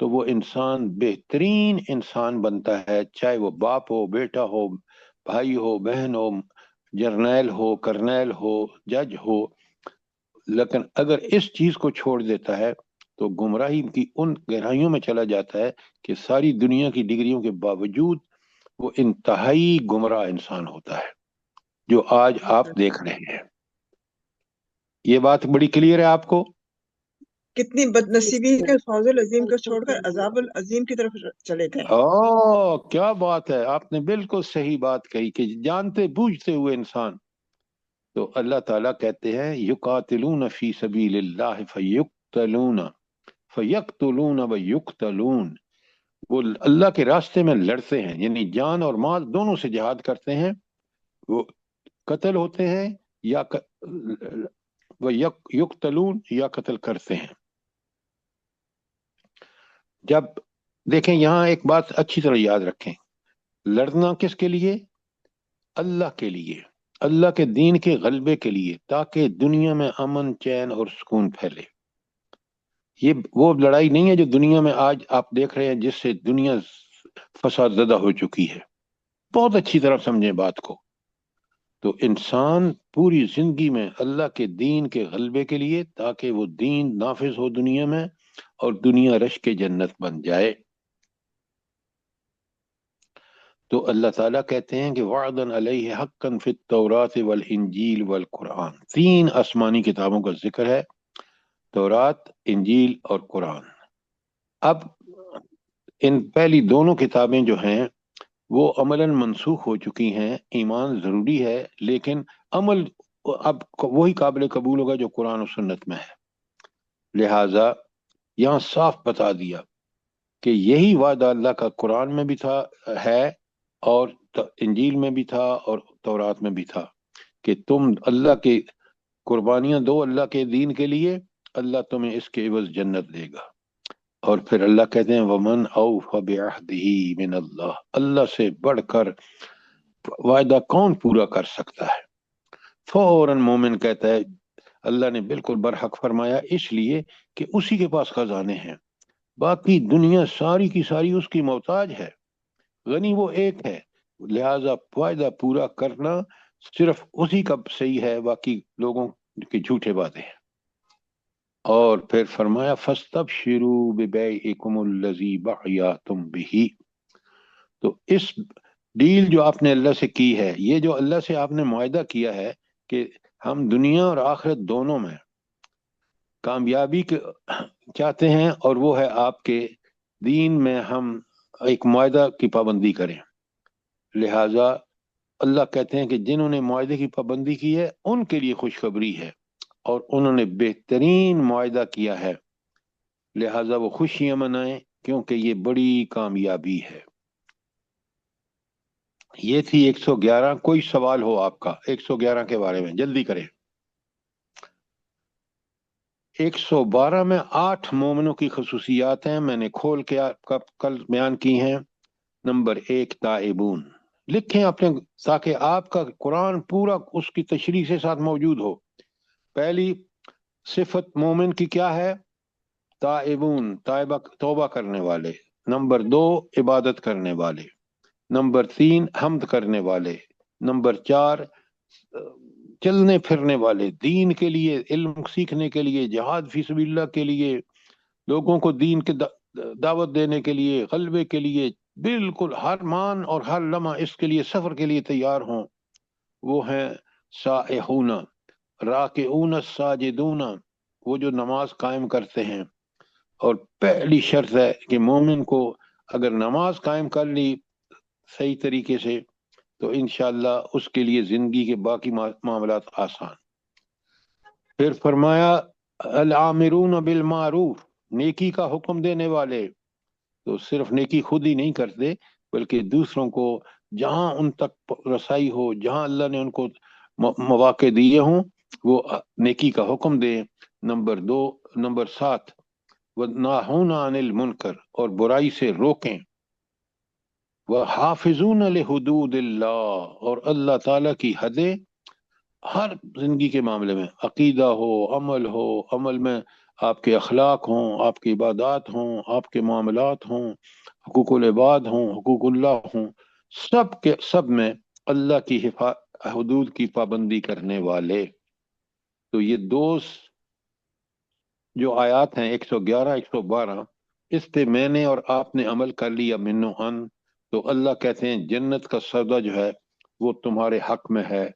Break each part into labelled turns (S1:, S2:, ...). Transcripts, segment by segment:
S1: تو وہ انسان بہترین انسان بنتا ہے، چاہے وہ باپ ہو، بیٹا ہو، بھائی ہو، بہن ہو، جرنیل ہو، کرنیل ہو، جج ہو۔ لیکن اگر اس چیز کو چھوڑ دیتا ہے تو گمراہی کی ان گہرائیوں میں چلا جاتا ہے کہ ساری دنیا کی ڈگریوں کے باوجود وہ انتہائی گمراہ انسان ہوتا ہے، جو آج آپ دیکھ رہے ہیں۔ یہ بات بڑی کلیئر ہے آپ کو؟
S2: کتنی بد نصیبی ہے کہ فوز العظیم کو چھوڑ کر عذاب العظیم کی طرف چلے گئے۔
S1: کیا بات ہے، آپ نے بالکل صحیح بات کہی کہ جانتے بوجھتے ہوئے انسان۔ تو اللہ تعالیٰ کہتے ہیں یقاتلون فی سبیل اللہ فیقتلون فیقتلون ویقتلون، وہ اللہ کے راستے میں لڑتے ہیں، یعنی جان اور مال دونوں سے جہاد کرتے ہیں، وہ قتل ہوتے ہیں یا یقتلون یا قتل کرتے ہیں۔ جب دیکھیں یہاں ایک بات اچھی طرح یاد رکھیں، لڑنا کس کے لیے؟ اللہ کے لیے، اللہ کے دین کے غلبے کے لیے، تاکہ دنیا میں امن، چین اور سکون پھیلے۔ یہ وہ لڑائی نہیں ہے جو دنیا میں آج آپ دیکھ رہے ہیں، جس سے دنیا فساد زدہ ہو چکی ہے۔ بہت اچھی طرح سمجھیں بات کو۔ تو انسان پوری زندگی میں اللہ کے دین کے غلبے کے لیے، تاکہ وہ دین نافذ ہو دنیا میں اور دنیا رش کے جنت بن جائے۔ تو اللہ تعالیٰ کہتے ہیں کہ وعدن علیہ حقا فی التوراۃ والانجیل والقرآن، 3 آسمانی کتابوں کا ذکر ہے، تورات، انجیل اور قرآن۔ اب ان پہلی دونوں کتابیں جو ہیں وہ عملاً منسوخ ہو چکی ہیں، ایمان ضروری ہے لیکن عمل اب وہی قابل قبول ہوگا جو قرآن و سنت میں ہے۔ لہٰذا یہاں صاف بتا دیا کہ یہی وعدہ اللہ کا قرآن میں بھی تھا، ہے، اور انجیل میں بھی تھا اور تورات میں بھی تھا، کہ تم اللہ کی قربانیاں دو اللہ کے دین کے لیے، اللہ تمہیں اس کے عوض جنت دے گا۔ اور پھر اللہ کہتے ہیں وَمَنْ أَوْفَ بِعَهْدِهِ مِنَ اللَّهِ، اللہ سے بڑھ کر وعدہ کون پورا کر سکتا ہے؟ فوراً مومن کہتا ہے اللہ نے بالکل برحق فرمایا، اس لیے کہ اسی کے پاس خزانے ہیں، باقی دنیا ساری کی ساری اس کی محتاج ہے، غنی وہ ایک ہے، لہذا وعدہ پورا کرنا صرف اسی کا صحیح ہے، باقی لوگوں کی جھوٹے باتیں ہیں۔ اور پھر فرمایا فَاسْتَبْشِرُوا بِبَيْعِكُمُ الَّذِي بَعْيَعْتُمْ بِهِ، تو اس ڈیل جو آپ نے اللہ سے کی ہے، یہ جو اللہ سے آپ نے معاہدہ کیا ہے کہ ہم دنیا اور آخرت دونوں میں کامیابی چاہتے ہیں، اور وہ ہے آپ کے دین میں ہم ایک معاہدہ کی پابندی کریں۔ لہٰذا اللہ کہتے ہیں کہ جنہوں نے معاہدے کی پابندی کی ہے ان کے لیے خوشخبری ہے، اور انہوں نے بہترین معاہدہ کیا ہے، لہٰذا وہ خوشیاں منائیں، کیونکہ یہ بڑی کامیابی ہے۔ یہ تھی 111۔ کوئی سوال ہو آپ کا 111 کے بارے میں؟ جلدی کریں۔ 112 میں 8 مومنوں کی خصوصیات ہیں، میں نے کھول کے کل بیان کی ہیں۔ نمبر 1 تائبون، لکھیں اپنے، تاکہ آپ کا قرآن پورا اس کی تشریح سے ساتھ موجود ہو۔ پہلی صفت مومن کی کیا ہے؟ تائبون، توبہ کرنے والے۔ نمبر 2 عبادت کرنے والے۔ نمبر 3 حمد کرنے والے۔ نمبر 4 چلنے پھرنے والے، دین کے لیے، علم سیکھنے کے لیے، جہاد فی سبیل اللہ کے لیے، لوگوں کو دین کے دعوت دینے کے لیے، غلبے کے لیے، بالکل ہر مان اور ہر لمحہ اس کے لیے سفر کے لیے تیار ہوں، وہ ہیں سائحون، راکعون ساجدون، وہ جو نماز قائم کرتے ہیں۔ اور پہلی شرط ہے کہ مومن کو اگر نماز قائم کر لی صحیح طریقے سے تو انشاءاللہ اس کے لیے زندگی کے باقی معاملات آسان۔ پھر فرمایا العامرون بالمعروف، نیکی کا حکم دینے والے، تو صرف نیکی خود ہی نہیں کرتے بلکہ دوسروں کو جہاں ان تک رسائی ہو، جہاں اللہ نے ان کو مواقع دیے ہوں، وہ نیکی کا حکم دیں۔ نمبر 7 وَنَاهُونَ عَنِ الْمُنْكَرِ، اور برائی سے روکیں۔ وَحَافِظُونَ لِحُدُودِ اللَّهِ، اور اللہ تعالیٰ کی حدیں ہر زندگی کے معاملے میں، عقیدہ ہو، عمل میں آپ کے اخلاق ہوں، آپ کی عبادات ہوں، آپ کے معاملات ہوں، حقوق العباد ہوں، حقوق اللہ ہوں، سب کے سب میں اللہ کی حدود کی پابندی کرنے والے۔ تو یہ جو آیات ہیں 111 112، اس پہ میں نے اور آپ نے عمل کر لیا منو ان، تو اللہ کہتے ہیں جنت کا سودا جو ہے وہ تمہارے حق میں ہے۔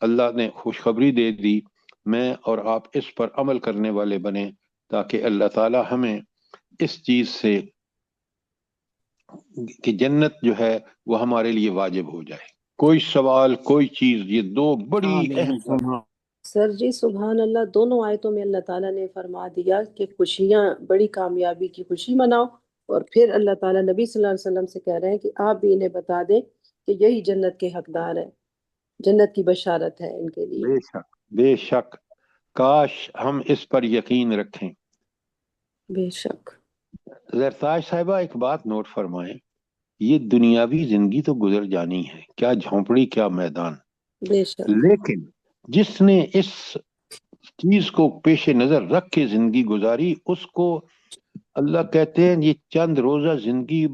S1: اللہ نے خوشخبری دے دی، میں اور آپ اس پر عمل کرنے والے بنے، تاکہ اللہ تعالی ہمیں اس چیز سے کہ جنت جو ہے وہ ہمارے لیے واجب ہو جائے۔ کوئی سوال، کوئی چیز، یہ دو بڑی
S3: آمین
S1: اہم
S3: ثم
S4: سر جی سبحان اللہ، دونوں آیتوں میں اللہ تعالیٰ نے فرما دیا کہ خوشیاں، بڑی کامیابی کی خوشی مناؤ، اور پھر اللہ تعالیٰ نبی صلی اللہ علیہ وسلم سے کہہ رہے ہیں کہ آپ بھی انہیں بتا دیں کہ یہی جنت کے حقدار ہیں، جنت کی بشارت ہے ان کے لیے۔
S1: بے شک، بے شک، کاش ہم اس پر یقین رکھیں۔
S4: بے شک۔
S1: زرتاج صاحبہ ایک بات نوٹ فرمائیں، یہ دنیاوی زندگی تو گزر جانی ہے، کیا جھونپڑی کیا میدان،
S4: بے شک۔
S1: لیکن جس نے اس چیز کو پیش نظر رکھ کے زندگی گزاری، اس کو اللہ کہتے ہیں یہ چند روزہ زندگی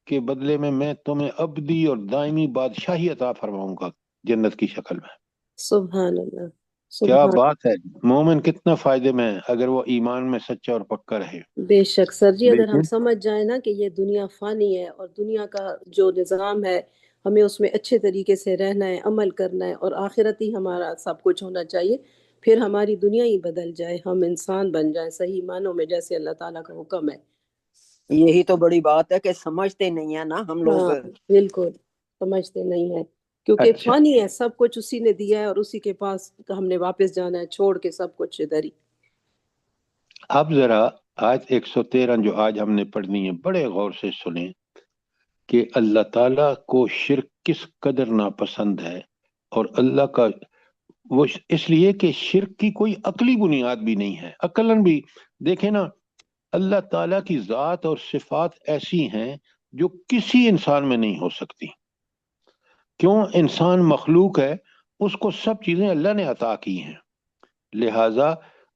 S1: کے بدلے میں تمہیں ابدی اور دائمی بادشاہی عطا فرماؤں گا جنت کی شکل میں۔
S4: سبحان اللہ،
S1: کیا
S4: سبحان۔
S1: بات ہے، مومن کتنا فائدے میں ہے اگر وہ ایمان میں سچا اور پکا رہے۔
S4: بے شک سر جی، اگر ہم
S1: لیکن
S4: سمجھ جائیں نا کہ یہ دنیا فانی ہے، اور دنیا کا جو نظام ہے ہمیں اس میں اچھے طریقے سے رہنا ہے، عمل کرنا ہے، اور آخرت ہی ہمارا سب کچھ ہونا چاہیے، پھر ہماری دنیا ہی بدل جائے، ہم انسان بن جائیں صحیح معنوں میں جیسے اللہ تعالیٰ کا حکم ہے۔
S3: یہی تو بڑی بات ہے کہ سمجھتے نہیں ہیں نا ہم لوگ۔
S4: ہاں بالکل، سمجھتے نہیں ہیں، کیونکہ
S1: اچھا،
S4: فانی ہے، سب کچھ اسی نے دیا ہے، اور اسی کے پاس ہم نے واپس جانا ہے، چھوڑ کے سب کچھ ادھر ہی۔
S1: اب ذرا آیت 113 جو آج ہم نے پڑھنی ہے بڑے غور سے سنیں کہ اللہ تعالیٰ کو شرک کس قدر ناپسند ہے، اور اللہ کا وہ اس لیے کہ شرک کی کوئی عقلی بنیاد بھی نہیں ہے، عقلاً بھی دیکھیں نا، اللہ تعالیٰ کی ذات اور صفات ایسی ہیں جو کسی انسان میں نہیں ہو سکتی۔ کیوں؟ انسان مخلوق ہے، اس کو سب چیزیں اللہ نے عطا کی ہیں، لہٰذا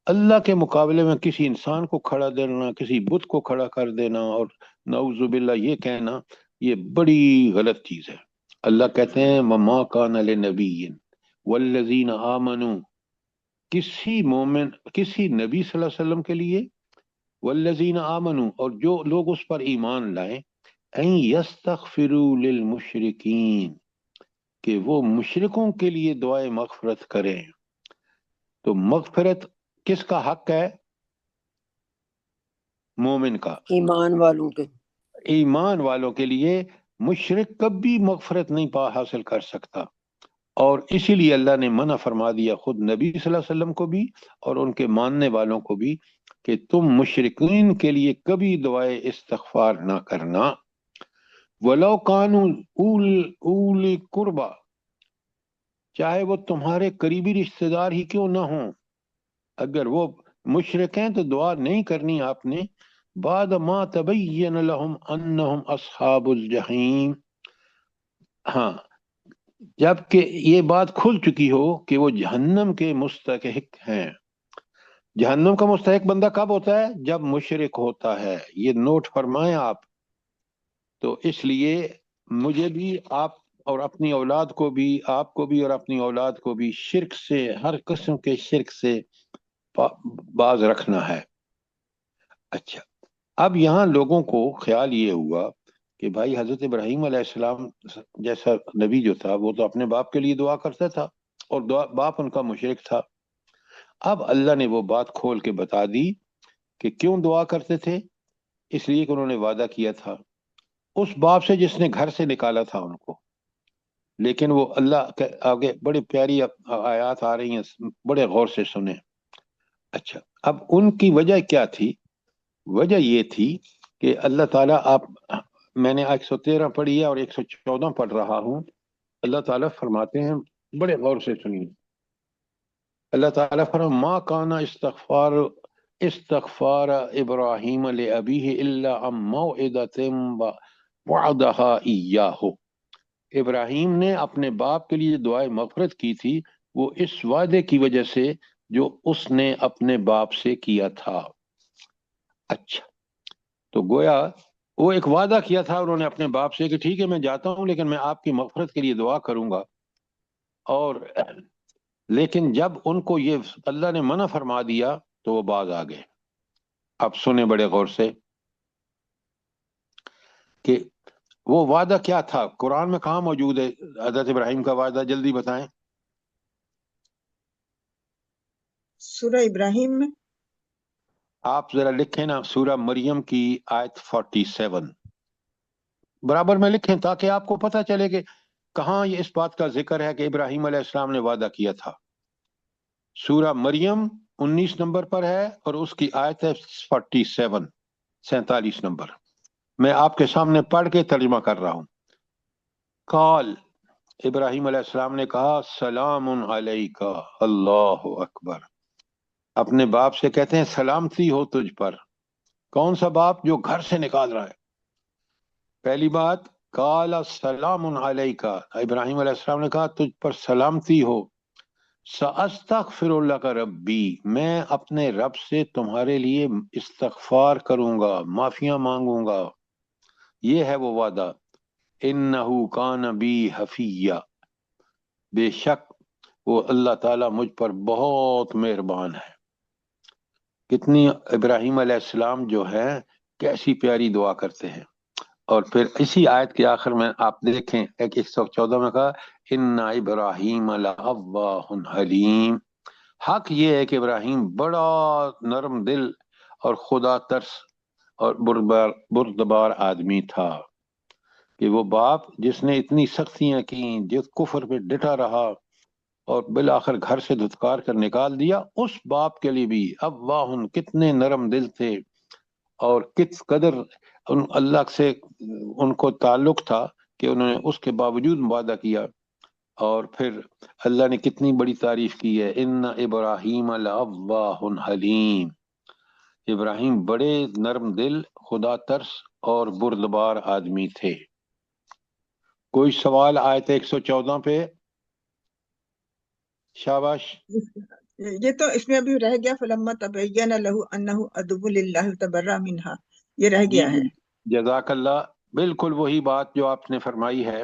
S1: اللہ کے مقابلے میں کسی انسان کو کھڑا دینا، کسی بت کو کھڑا کر دینا اور نعوذ باللہ یہ کہنا، یہ بڑی غلط چیز ہے۔ اللہ کہتے ہیں وَمَا كَانَ لِنَبِيٍّ وَالَّذِينَ آمَنُوا، کسی مومن، کسی نبی صلی اللہ علیہ وسلم کے لیے، والذین آمنوا، اور جو لوگ اس پر ایمان لائیں، ان یستغفروا للمشرکین، کہ وہ مشرکوں کے لیے دعائے مغفرت کریں۔ تو مغفرت کس کا حق ہے؟ مومن کا،
S3: ایمان والوں کے۔
S1: ایمان والوں کے لیے۔ مشرک کبھی مغفرت نہیں حاصل کر سکتا، اور اسی لیے اللہ نے منع فرما دیا خود نبی صلی اللہ علیہ وسلم کو بھی اور ان کے ماننے والوں کو بھی کہ تم مشرکین کے لیے کبھی دعائے استغفار نہ کرنا۔ وَلَوْ كَانُوا أُولِي قُرْبَى، چاہے وہ تمہارے قریبی رشتہ دار ہی کیوں نہ ہوں، اگر وہ مشرک ہیں تو دعا نہیں کرنی آپ نے۔ بعد ما تبین لهم انہم اصحاب الجحیم، ہاں، جبکہ یہ بات کھل چکی ہو کہ وہ جہنم کے مستحق ہیں۔ جہنم کا مستحق بندہ کب ہوتا ہے؟ جب مشرک ہوتا ہے، یہ نوٹ فرمائیں آپ۔ تو اس لیے مجھے بھی، آپ اور اپنی اولاد کو بھی، آپ کو بھی اور اپنی اولاد کو بھی شرک سے، ہر قسم کے شرک سے باز رکھنا ہے۔ اچھا، اب یہاں لوگوں کو خیال یہ ہوا کہ بھائی حضرت ابراہیم علیہ السلام جیسا نبی جو تھا وہ تو اپنے باپ کے لیے دعا کرتا تھا، اور باپ ان کا مشرک تھا۔ اب اللہ نے وہ بات کھول کے بتا دی کہ کیوں دعا کرتے تھے، اس لیے کہ انہوں نے وعدہ کیا تھا اس باپ سے جس نے گھر سے نکالا تھا ان کو۔ لیکن وہ اللہ کے آگے بڑی پیاری آیات آ رہی ہیں، بڑے غور سے سنیں۔ اچھا، اب ان کی وجہ کیا تھی؟ وجہ یہ تھی کہ اللہ تعالیٰ، آپ، میں نے 113 پڑھی ہے اور 114 پڑھ رہا ہوں۔ اللہ تعالیٰ فرماتے ہیں، بڑے غور سے سنیے۔ اللہ تعالیٰ فرماتے ما کان استغفار ابراہیم لابیہ الا عن موعدۃ وعدها ایاہ، ابراہیم نے اپنے باپ کے لیے دعائے مغفرت کی تھی، وہ اس وعدے کی وجہ سے جو اس نے اپنے باپ سے کیا تھا۔ اچھا، تو گویا وہ ایک وعدہ کیا تھا انہوں نے اپنے باپ سے کہ ٹھیک ہے میں جاتا ہوں لیکن میں آپ کی مغفرت کے لیے دعا کروں گا، اور لیکن جب ان کو یہ اللہ نے منع فرما دیا تو وہ باز آ گئے۔ اب سنیں بڑے غور سے کہ وہ وعدہ کیا تھا، قرآن میں کہاں موجود ہے حضرت ابراہیم کا وعدہ، جلدی بتائیں۔
S2: سورہ ابراہیم میں
S1: آپ ذرا لکھیں نا سورہ مریم کی آیت 47 برابر میں لکھیں تاکہ آپ کو پتہ چلے کہ کہاں یہ اس بات کا ذکر ہے کہ ابراہیم علیہ السلام نے وعدہ کیا تھا۔ سورہ مریم 19 نمبر پر ہے اور اس کی آیت ہے 47، 47 نمبر۔ میں آپ کے سامنے پڑھ کے ترجمہ کر رہا ہوں۔ قال، ابراہیم علیہ السلام نے کہا سلام علیکہ، اللہ اکبر، اپنے باپ سے کہتے ہیں سلامتی ہو تجھ پر۔ کون سا باپ؟ جو گھر سے نکال رہا ہے۔ پہلی بات قال سلام علیکہ، ابراہیم علیہ السلام نے کہا تجھ پر سلامتی ہو۔ سأستغفر لک ربی، میں اپنے رب سے تمہارے لیے استغفار کروں گا، معافیاں مانگوں گا۔ یہ ہے وہ وعدہ۔ انہ کان بی حفیہ، بے شک وہ اللہ تعالیٰ مجھ پر بہت مہربان ہے۔ کتنی ابراہیم علیہ السلام جو ہے کیسی پیاری دعا کرتے ہیں۔ اور پھر اسی آیت کے آخر میں آپ دیکھیں ایک 114 میں کہا ان ابراہیم لأواہ حلیم، حق یہ ہے کہ ابراہیم بڑا نرم دل اور خدا ترس اور بردبار آدمی تھا، کہ وہ باپ جس نے اتنی سختیاں کی، جس کفر پہ ڈٹا رہا اور بالآخر گھر سے دھتکار کر نکال دیا، اس باپ کے لیے بھی اواہ، کتنے نرم دل تھے اور کس قدر اللہ سے ان کو تعلق تھا کہ انہوں نے اس کے باوجود وعدہ کیا۔ اور پھر اللہ نے کتنی بڑی تعریف کی ہے، ان ابراہیم لأواہ حلیم، ابراہیم بڑے نرم دل، خدا ترس اور بردبار آدمی تھے۔ کوئی سوال آیت 114 پہ؟ شاباش۔
S2: یہ تو اس میں ابھی رہ گیا فلما تبین لہ انہ عدو للہ تبرأ منہا، یہ رہ گیا ہے۔
S1: جزاک اللہ، بالکل وہی بات جو آپ نے فرمائی ہے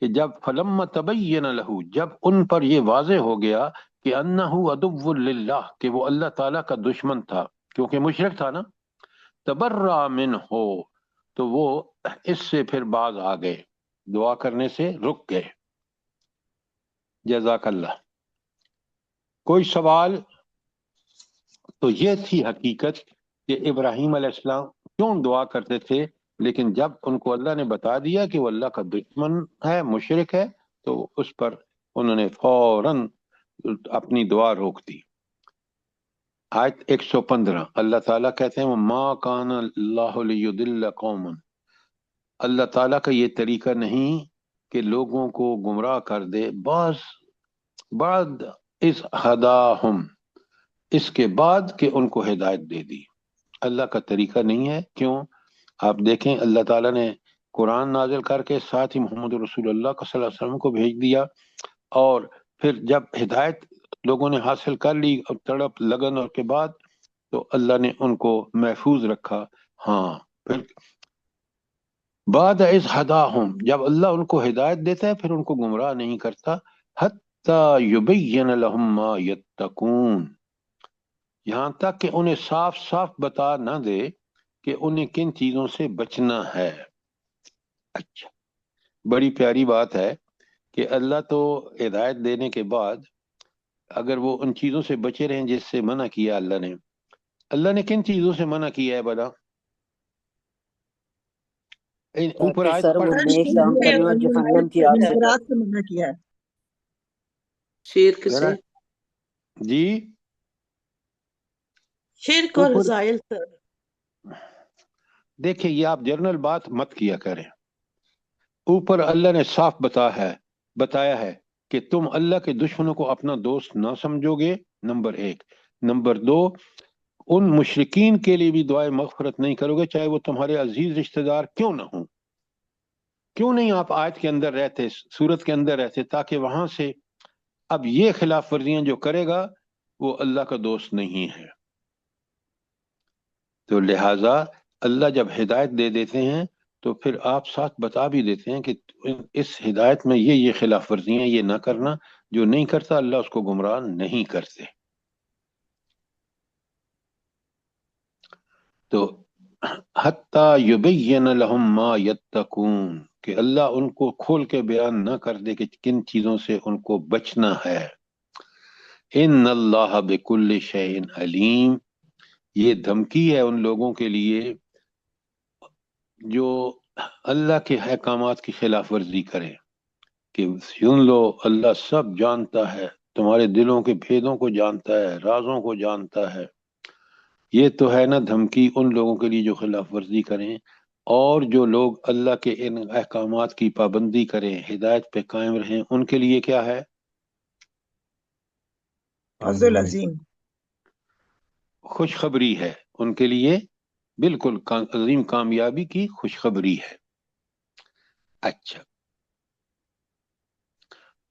S1: کہ جب فلما تبین لہ، جب ان پر یہ واضح ہو گیا کہ انہ عدو للہ، کہ وہ اللہ تعالیٰ کا دشمن تھا کیونکہ مشرک تھا نا، تبرأ منہ، تو وہ اس سے پھر باز آ گئے، دعا کرنے سے رک گئے۔ جزاک اللہ۔ کوئی سوال؟ تو یہ تھی حقیقت کہ ابراہیم علیہ السلام کیوں دعا کرتے تھے، لیکن جب ان کو اللہ نے بتا دیا کہ وہ اللہ کا دشمن ہے، مشرک ہے، تو اس پر انہوں نے فوراً اپنی دعا روک دی۔ آیت 115 اللہ تعالیٰ کہتے ہیں ما کان اللہ لیضل قوما، اللہ تعالیٰ کا یہ طریقہ نہیں کہ لوگوں کو گمراہ کر دے بعد اس ہداہم، اس کے بعد کہ ان کو ہدایت دے دی۔ اللہ کا طریقہ نہیں ہے۔ کیوں؟ آپ دیکھیں اللہ تعالیٰ نے قرآن نازل کر کے ساتھ ہی محمد رسول اللہ صلی اللہ علیہ وسلم کو بھیج دیا، اور پھر جب ہدایت لوگوں نے حاصل کر لی اور تڑپ لگن اور کے بعد، تو اللہ نے ان کو محفوظ رکھا۔ ہاں، پھر بعد از ہداہم، جب اللہ ان کو ہدایت دیتا ہے پھر ان کو گمراہ نہیں کرتا، حتی یبین لہم ما یتقون، یہاں تک کہ انہیں صاف صاف بتا نہ دے کہ انہیں کن چیزوں سے بچنا ہے۔ اچھا، بڑی پیاری بات ہے کہ اللہ تو ہدایت دینے کے بعد اگر وہ ان چیزوں سے بچے رہیں جس سے منع کیا اللہ نے کن چیزوں سے منع کیا ہے بلا؟ اوپر
S3: تاکہ
S1: آیت
S3: سر وہ
S1: پڑھ،
S3: نیک کام کرنے اور جہنم کی آگ سے
S2: منکرات سے منع کیا ہے۔
S5: شرک
S1: ذرا
S5: سے،
S1: جی
S5: شرک اور
S1: اوپر
S5: رضائل سے۔
S1: دیکھیں یہ آپ جنرل بات مت کیا کریں، اوپر اللہ نے صاف بتایا ہے کہ تم اللہ کے دشمنوں کو اپنا دوست نہ سمجھو گے، نمبر 1۔ نمبر 2، ان مشرکین کے لیے بھی دعائے مغفرت نہیں کرو گے چاہے وہ تمہارے عزیز رشتہ دار کیوں نہ ہوں۔ کیوں نہیں آپ آیت کے اندر رہتے، سورت کے اندر رہتے، تاکہ وہاں سے اب یہ خلاف ورزیاں جو کرے گا وہ اللہ کا دوست نہیں ہے۔ تو لہٰذا اللہ جب ہدایت دے دیتے ہیں تو پھر آپ ساتھ بتا بھی دیتے ہیں کہ اس ہدایت میں یہ خلاف ورزیاں یہ نہ کرنا، جو نہیں کرتا اللہ اس کو گمراہ نہیں کرتے۔ تو حتیٰ یبین لہم ما یتقون، کہ اللہ ان کو کھول کے بیان نہ کر دے کہ کن چیزوں سے ان کو بچنا ہے۔ ان اللہ بکل شیء علیم، یہ دھمکی ہے ان لوگوں کے لیے جو اللہ کے احکامات کی خلاف ورزی کریں، کہ سن لو اللہ سب جانتا ہے، تمہارے دلوں کے بھیدوں کو جانتا ہے، رازوں کو جانتا ہے۔ یہ تو ہے نا دھمکی ان لوگوں کے لیے جو خلاف ورزی کریں، اور جو لوگ اللہ کے ان احکامات کی پابندی کریں، ہدایت پہ قائم رہیں، ان کے لیے کیا ہے؟
S2: فوز العظیم،
S1: خوشخبری ہے ان کے لیے، بالکل عظیم کامیابی کی خوشخبری ہے۔ اچھا،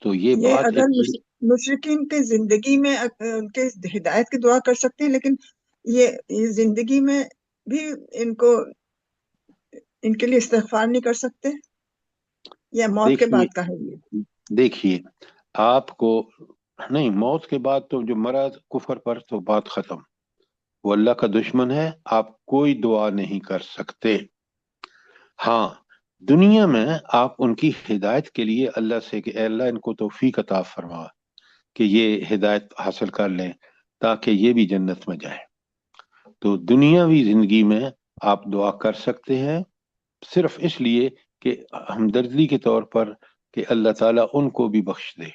S1: تو یہ
S2: یہ
S1: بات ہے
S2: اگر
S1: کہ
S2: مشرکین کے زندگی میں ان کے ہدایت کی دعا کر سکتے ہیں، لیکن یہ زندگی میں بھی ان کو ان کے لیے استغفار نہیں کر سکتے، یا موت کے بعد کا ہے یہ؟
S1: دیکھیے آپ کو نہیں، موت کے بعد تو جو مرا کفر پر تو بات ختم، وہ اللہ کا دشمن ہے، آپ کوئی دعا نہیں کر سکتے۔ ہاں، دنیا میں آپ ان کی ہدایت کے لیے اللہ سے کہ اے اللہ ان کو توفیق عطا فرما کہ یہ ہدایت حاصل کر لیں تاکہ یہ بھی جنت میں جائیں، تو دنیاوی زندگی میں آپ دعا کر سکتے ہیں، صرف اس لیے کہ ہمدردی کے طور پر کہ اللہ تعالیٰ ان کو بھی بخش دے۔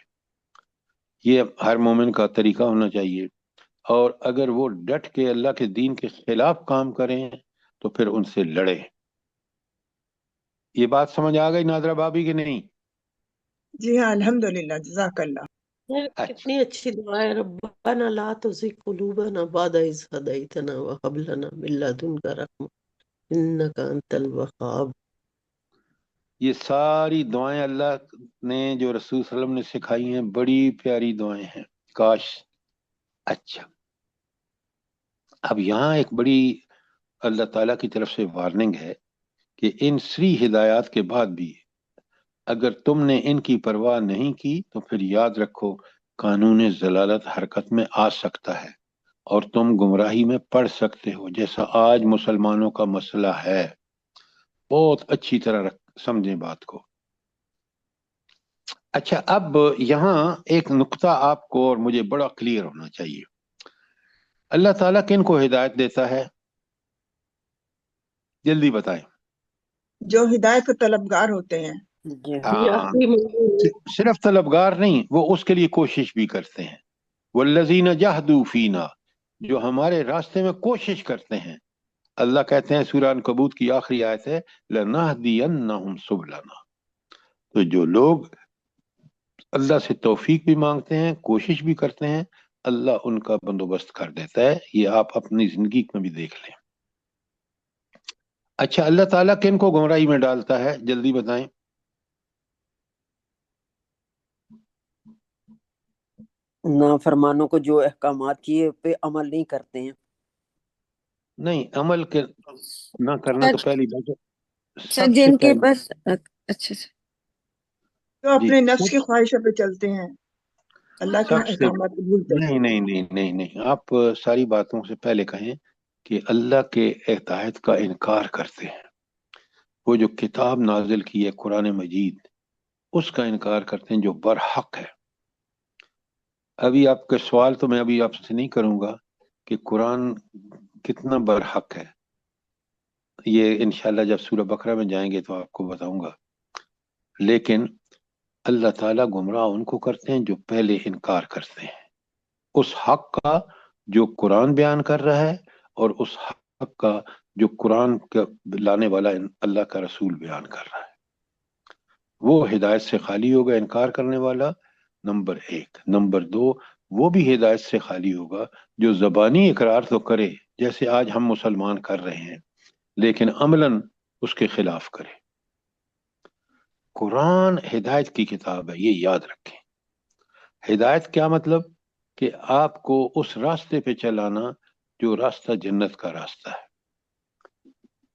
S1: یہ ہر مومن کا طریقہ ہونا چاہیے، اور اگر وہ ڈٹ کے اللہ کے دین کے خلاف کام کریں تو پھر ان سے لڑے۔ یہ بات سمجھ آ گئی ناظرہ بابی کہ نہیں؟
S2: جی ہاں، الحمدللہ، جزاک اللہ۔
S5: کتنی اچھی دعا ہے، ربنا لا تزغ قلوبنا بعد إذ هديتنا وهب لنا من لدنك رحمة إنك أنت الوهاب۔
S1: یہ ساری دعائیں اللہ نے جو رسول صلی اللہ علیہ وسلم نے سکھائی ہیں، بڑی پیاری دعائیں ہیں، کاش۔ اچھا، اب یہاں ایک بڑی اللہ تعالیٰ کی طرف سے وارننگ ہے کہ ان سری ہدایات کے بعد بھی اگر تم نے ان کی پرواہ نہیں کی تو پھر یاد رکھو قانون ضلالت حرکت میں آ سکتا ہے اور تم گمراہی میں پڑ سکتے ہو، جیسا آج مسلمانوں کا مسئلہ ہے۔ بہت اچھی طرح سمجھیں بات کو۔ اچھا، اب یہاں ایک نقطہ آپ کو اور مجھے بڑا کلیئر ہونا چاہیے، اللہ تعالیٰ کن کو ہدایت دیتا ہے؟ جلدی بتائیں۔
S2: جو ہدایت کے طلبگار ہوتے ہیں۔
S3: جی
S1: ہاں، صرف طلبگار نہیں، وہ اس کے لیے کوشش بھی کرتے ہیں۔ والذین جاہدوا فینا، جو ہمارے راستے میں کوشش کرتے ہیں۔ اللہ کہتے ہیں سورہ عنکبوت کی آخری آیت ہے لَنَهْدِيَنَّهُمْ سُبُلَنَا، تو جو لوگ اللہ سے توفیق بھی مانگتے ہیں، کوشش بھی کرتے ہیں، اللہ ان کا بندوبست کر دیتا ہے۔ یہ آپ اپنی زندگی میں بھی دیکھ لیں۔ اچھا، اللہ تعالیٰ کن کو گمراہی میں ڈالتا ہے؟ جلدی بتائیں۔
S3: نافرمانوں کو جو احکامات کیے پہ عمل نہیں کرتے ہیں۔
S1: نہیں، عمل کے نہ کرنا تو پہلی بات ہے،
S6: اچھا،
S1: سب سے
S6: جن کے
S1: پہلی،
S6: پاس اچھا
S2: جو اپنے نفس کی خواہشوں پہ چلتے ہیں، اللہ کے
S1: سب سے
S2: احکامات کو بھولتے ہیں۔
S1: نہیں، آپ ساری باتوں سے پہلے کہیں کہ اللہ کے ہدایت کا انکار کرتے ہیں، وہ جو کتاب نازل کی ہے قرآن مجید، اس کا انکار کرتے ہیں جو برحق ہے۔ ابھی آپ کا سوال تو میں ابھی آپ سے نہیں کروں گا کہ قرآن کتنا برحق ہے، یہ انشاءاللہ جب سورہ بقرہ میں جائیں گے تو آپ کو بتاؤں گا، لیکن اللہ تعالیٰ گمراہ ان کو کرتے ہیں جو پہلے انکار کرتے ہیں اس حق کا جو قرآن بیان کر رہا ہے، اور اس حق کا جو قرآن کا لانے والا اللہ کا رسول بیان کر رہا ہے۔ وہ ہدایت سے خالی ہوگا انکار کرنے والا، نمبر 1۔ نمبر 2، وہ بھی ہدایت سے خالی ہوگا جو زبانی اقرار تو کرے جیسے آج ہم مسلمان کر رہے ہیں، لیکن عملاً اس کے خلاف کرے۔ قرآن ہدایت کی کتاب ہے، یہ یاد رکھیں۔ ہدایت کیا مطلب؟ کہ آپ کو اس راستے پہ چلانا جو راستہ جنت کا راستہ ہے۔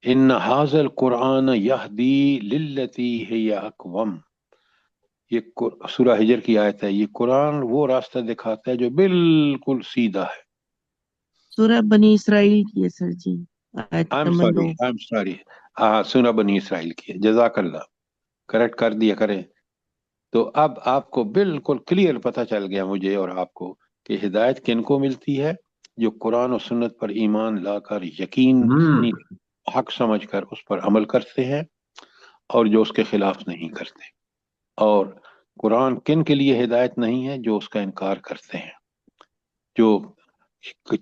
S1: ان حاضل قرآن یہدی للتی ہی اقوم، یہ سورہ ہجر کی آیت ہے، یہ قرآن وہ راستہ دکھاتا ہے جو بالکل سیدھا ہے۔
S7: سورہ بنی اسرائیل کی ہے سر جی، آیت نمبر 2۔
S1: ہاں سورہ بنی اسرائیل کی ہے، جزاک اللہ، کریکٹ کر دیا کریں۔ تو اب آپ کو بالکل کلیئر پتہ چل گیا مجھے اور آپ کو کہ ہدایت کن کو ملتی ہے؟ جو قرآن و سنت پر ایمان لا کر یقینی حق سمجھ کر اس پر عمل کرتے ہیں، اور جو اس کے خلاف نہیں کرتے۔ اور قرآن کن کے لیے ہدایت نہیں ہے؟ جو اس کا انکار کرتے ہیں، جو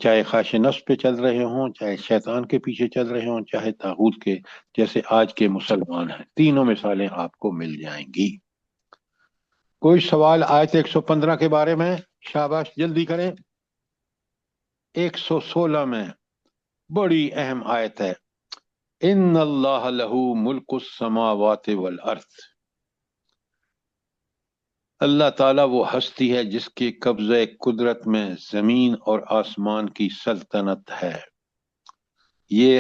S1: چاہے خواہش نفس پہ چل رہے ہوں، چاہے شیطان کے پیچھے چل رہے ہوں، چاہے طاغوت کے، جیسے آج کے مسلمان ہیں۔ تینوں مثالیں آپ کو مل جائیں گی۔ کوئی سوال آیت 115 کے بارے میں؟ شاباش جلدی کریں۔ 116 میں بڑی اہم آیت ہے، ان اللہ لہ ملک السماوات والارض، اللہ تعالیٰ وہ ہستی ہے جس کے قبضہ قدرت میں زمین اور آسمان کی سلطنت ہے۔ یہ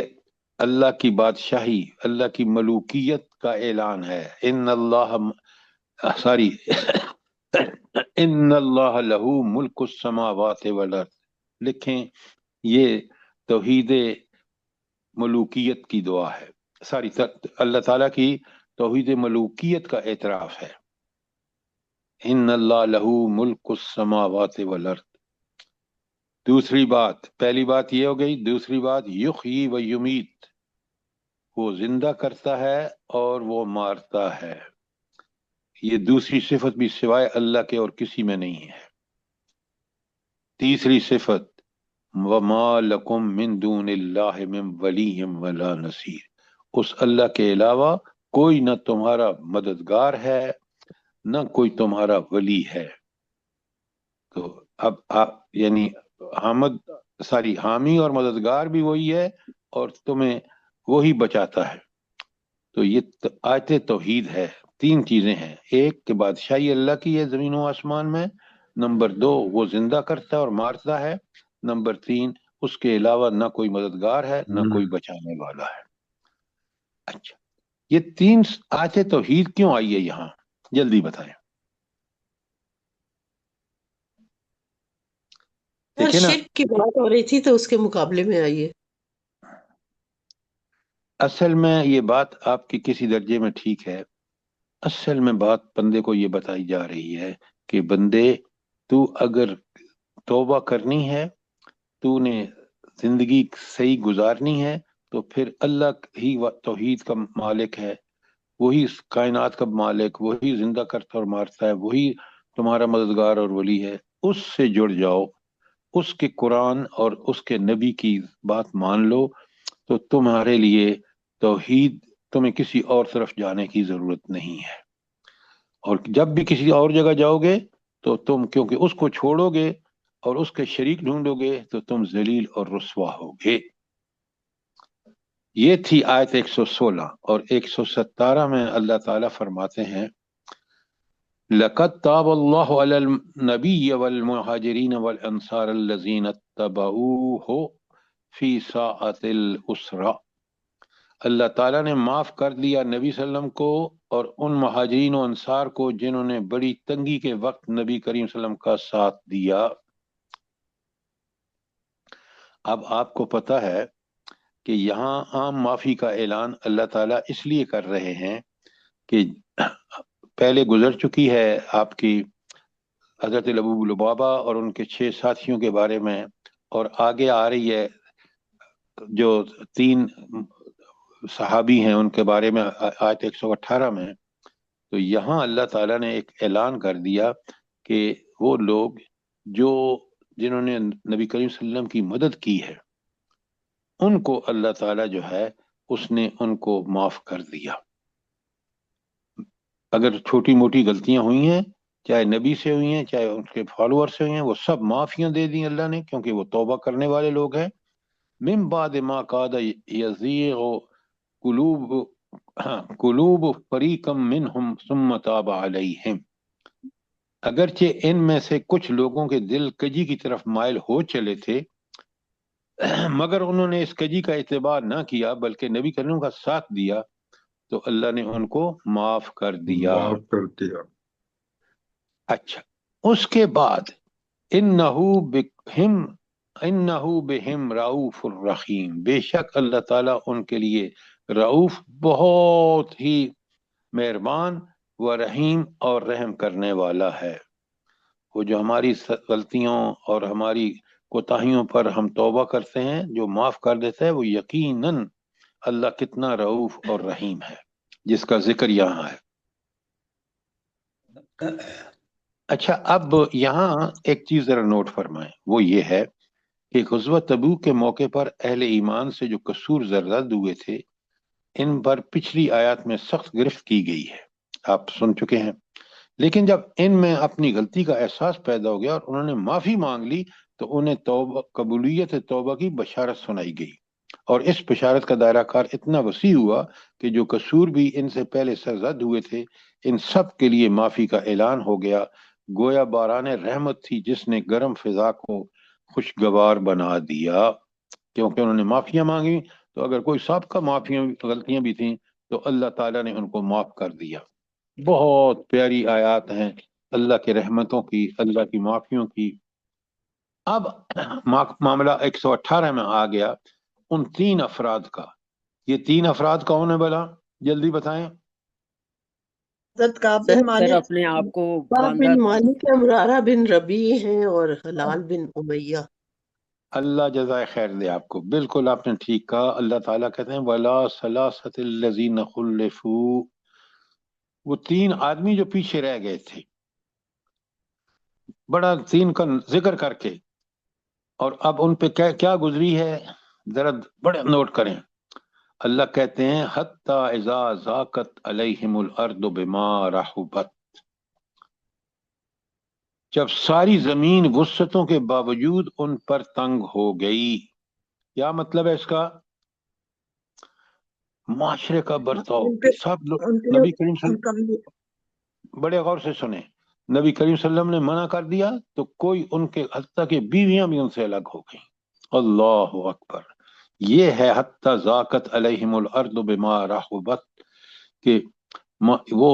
S1: اللہ کی بادشاہی، اللہ کی ملوکیت کا اعلان ہے۔ ان اللہ ان اللہ لہ ملک السماوات والارض، لکھیں یہ توحید ملوکیت کی دعا ہے، اللہ تعالیٰ کی توحید ملوکیت کا اعتراف ہے۔ ان اللہ لہ ملک السماوات والارض۔ دوسری بات، پہلی بات یہ ہو گئی، دوسری بات یحیی و یمیت، وہ زندہ کرتا ہے اور وہ مارتا ہے۔ یہ دوسری صفت بھی سوائے اللہ کے اور کسی میں نہیں ہے۔ تیسری صفت وما لکم من دون اللہ من ولی ولا نصیر، اس اللہ کے علاوہ کوئی نہ تمہارا مددگار ہے نہ کوئی تمہارا ولی ہے۔ تو اب یعنی حامی اور مددگار بھی وہی ہے اور تمہیں وہی بچاتا ہے۔ تو یہ آیت توحید ہے۔ تین چیزیں ہیں، ایک کہ بادشاہی اللہ کی ہے زمین و آسمان میں، نمبر 2 وہ زندہ کرتا ہے اور مارتا ہے، نمبر 3 اس کے علاوہ نہ کوئی مددگار ہے نہ کوئی بچانے والا ہے۔ اچھا، یہ تین آیت توحید کیوں آئی ہے یہاں؟ جلدی بتائیں۔ دیکھیں نا،
S5: شرک کی بات ہو رہی تھی تو اس کے مقابلے میں آئیے۔
S1: اصل میں یہ بات آپ کی کسی درجے میں ٹھیک ہے، اصل میں بات بندے کو یہ بتائی جا رہی ہے کہ بندے، تو اگر توبہ کرنی ہے، تو نے زندگی صحیح گزارنی ہے، تو پھر اللہ ہی توحید کا مالک ہے، وہی اس کائنات کا مالک، وہی زندہ کرتا اور مارتا ہے، وہی تمہارا مددگار اور ولی ہے۔ اس سے جڑ جاؤ، اس کے قرآن اور اس کے نبی کی بات مان لو، تو تمہارے لیے توحید، تمہیں کسی اور طرف جانے کی ضرورت نہیں ہے۔ اور جب بھی کسی اور جگہ جاؤ گے تو تم کیونکہ اس کو چھوڑو گے اور اس کے شریک ڈھونڈو گے تو تم ذلیل اور رسوا ہوگے۔ یہ تھی آیت 116۔ اور 117 میں اللہ تعالیٰ فرماتے ہیں لَقَدْ تَابَ اللَّهُ عَلَى النَّبِيِّ وَالْمُهَاجِرِينَ وَالْأَنصَارِ الَّذِينَ اتَّبَعُوهُ فِي سَاعَةِ الْعُسْرَةِ، اللہ تعالیٰ نے معاف کر دیا نبی صلی اللہ علیہ وسلم کو اور ان مہاجرین و انصار کو جنہوں نے بڑی تنگی کے وقت نبی کریم صلی اللہ علیہ وسلم کا ساتھ دیا۔ اب آپ کو پتہ ہے کہ یہاں عام معافی کا اعلان اللہ تعالیٰ اس لیے کر رہے ہیں کہ پہلے گزر چکی ہے آپ کی حضرت ابو لبابہ اور ان کے 6 ساتھیوں کے بارے میں، اور آگے آ رہی ہے جو 3 صحابی ہیں ان کے بارے میں آیت 118 میں۔ تو یہاں اللہ تعالیٰ نے ایک اعلان کر دیا کہ وہ لوگ جنہوں نے نبی کریم صلی اللہ علیہ وسلم کی مدد کی ہے، ان کو اللہ تعالیٰ جو ہے اس نے ان کو معاف کر دیا۔ اگر چھوٹی موٹی غلطیاں ہوئی ہیں، چاہے نبی سے ہوئی ہیں چاہے ان کے فالوور سے ہوئی ہیں، وہ سب معافیاں دے دی اللہ نے، کیونکہ وہ توبہ کرنے والے لوگ ہیں۔ من بعد ما قاد یزیغ قلوب فریقا منہم ثم تاب علیہم، اگرچہ ان میں سے کچھ لوگوں کے دل کجی کی طرف مائل ہو چلے تھے، مگر انہوں نے اس کجی کا اعتبار نہ کیا بلکہ نبی کریم کا ساتھ دیا تو اللہ نے ان کو معاف کر دیا۔ اچھا، اس کے بعد انہو بہم رؤوف الرحیم، بے شک اللہ تعالیٰ ان کے لیے رؤوف بہت ہی مہربان و رحیم اور رحم کرنے والا ہے۔ وہ جو ہماری غلطیوں اور ہماری کوتاہیوں پر ہم توبہ کرتے ہیں، جو معاف کر دیتا ہے، وہ یقیناً اللہ کتنا رؤوف اور رحیم ہے، جس کا ذکر یہاں ہے۔ اچھا، اب یہاں ایک چیز ذرا نوٹ فرمائیں، وہ یہ ہے کہ غزوہ تبوک کے موقع پر اہل ایمان سے جو قصور زرزد ہوئے تھے، ان پر پچھلی آیات میں سخت گرفت کی گئی ہے، آپ سن چکے ہیں۔ لیکن جب ان میں اپنی غلطی کا احساس پیدا ہو گیا اور انہوں نے معافی مانگ لی تو انہیں توبہ، قبولیت توبہ کی بشارت سنائی گئی، اور اس بشارت کا دائرہ کار اتنا وسیع ہوا کہ جو قصور بھی ان سے پہلے سرزد ہوئے تھے، ان سب کے لیے معافی کا اعلان ہو گیا، گویا باران رحمت تھی جس نے گرم فضا کو خوشگوار بنا دیا، کیونکہ انہوں نے معافیاں مانگی، تو اگر کوئی سابقہ معافیاں غلطیاں بھی تھیں تو اللہ تعالیٰ نے ان کو معاف کر دیا۔ بہت پیاری آیات ہیں اللہ کی رحمتوں کی، اللہ کی معافیوں کی۔ اب معاملہ 118 میں آ گیا ان تین افراد کا۔ یہ تین افراد کون ہیں بلا؟ جلدی بتائیں۔
S2: حضرت کعب بن
S4: سر
S3: سر
S2: مالک،
S3: اپنے آپ کو
S5: کعب
S3: باندھا
S5: بن مالک ہے، مرارہ بن ربیع ہیں، اور ہلال بن امیہ۔
S1: اللہ جزائے خیر دے آپ کو، بالکل آپ نے ٹھیک کہا۔ اللہ تعالیٰ کہتے ہیں وَلَا ثَلَاثَةِ الَّذِينَ خُلِّفُوا، وہ تین آدمی جو پیچھے رہ گئے تھے، بڑا تین کا ذکر کر کے، اور اب ان پہ کیا گزری ہے ذرا بڑے نوٹ کریں۔ اللہ کہتے ہیں حَتَّى إِذَا ضَاقَتْ عَلَيْهِمُ الْأَرْضُ بِمَا رَحُبَتْ، جب ساری زمین وسعتوں کے باوجود ان پر تنگ ہو گئی۔ کیا مطلب ہے اس کا؟ معاشرے کا برتاؤ
S2: ان
S1: کہ
S2: کے
S1: سب لوگ،
S2: ان کے
S1: نبی
S2: لیے
S1: کریم
S2: ان کا
S1: بڑے غور سے سنیں، نبی کریم صلی اللہ علیہ وسلم نے منع کر دیا تو کوئی ان کے، حتیٰ کہ بیویاں بھی ان سے الگ ہو گئیں۔ اللہ اکبر، یہ ہے حتی ضاقت علیہم الارض بما رحبت، کہ وہ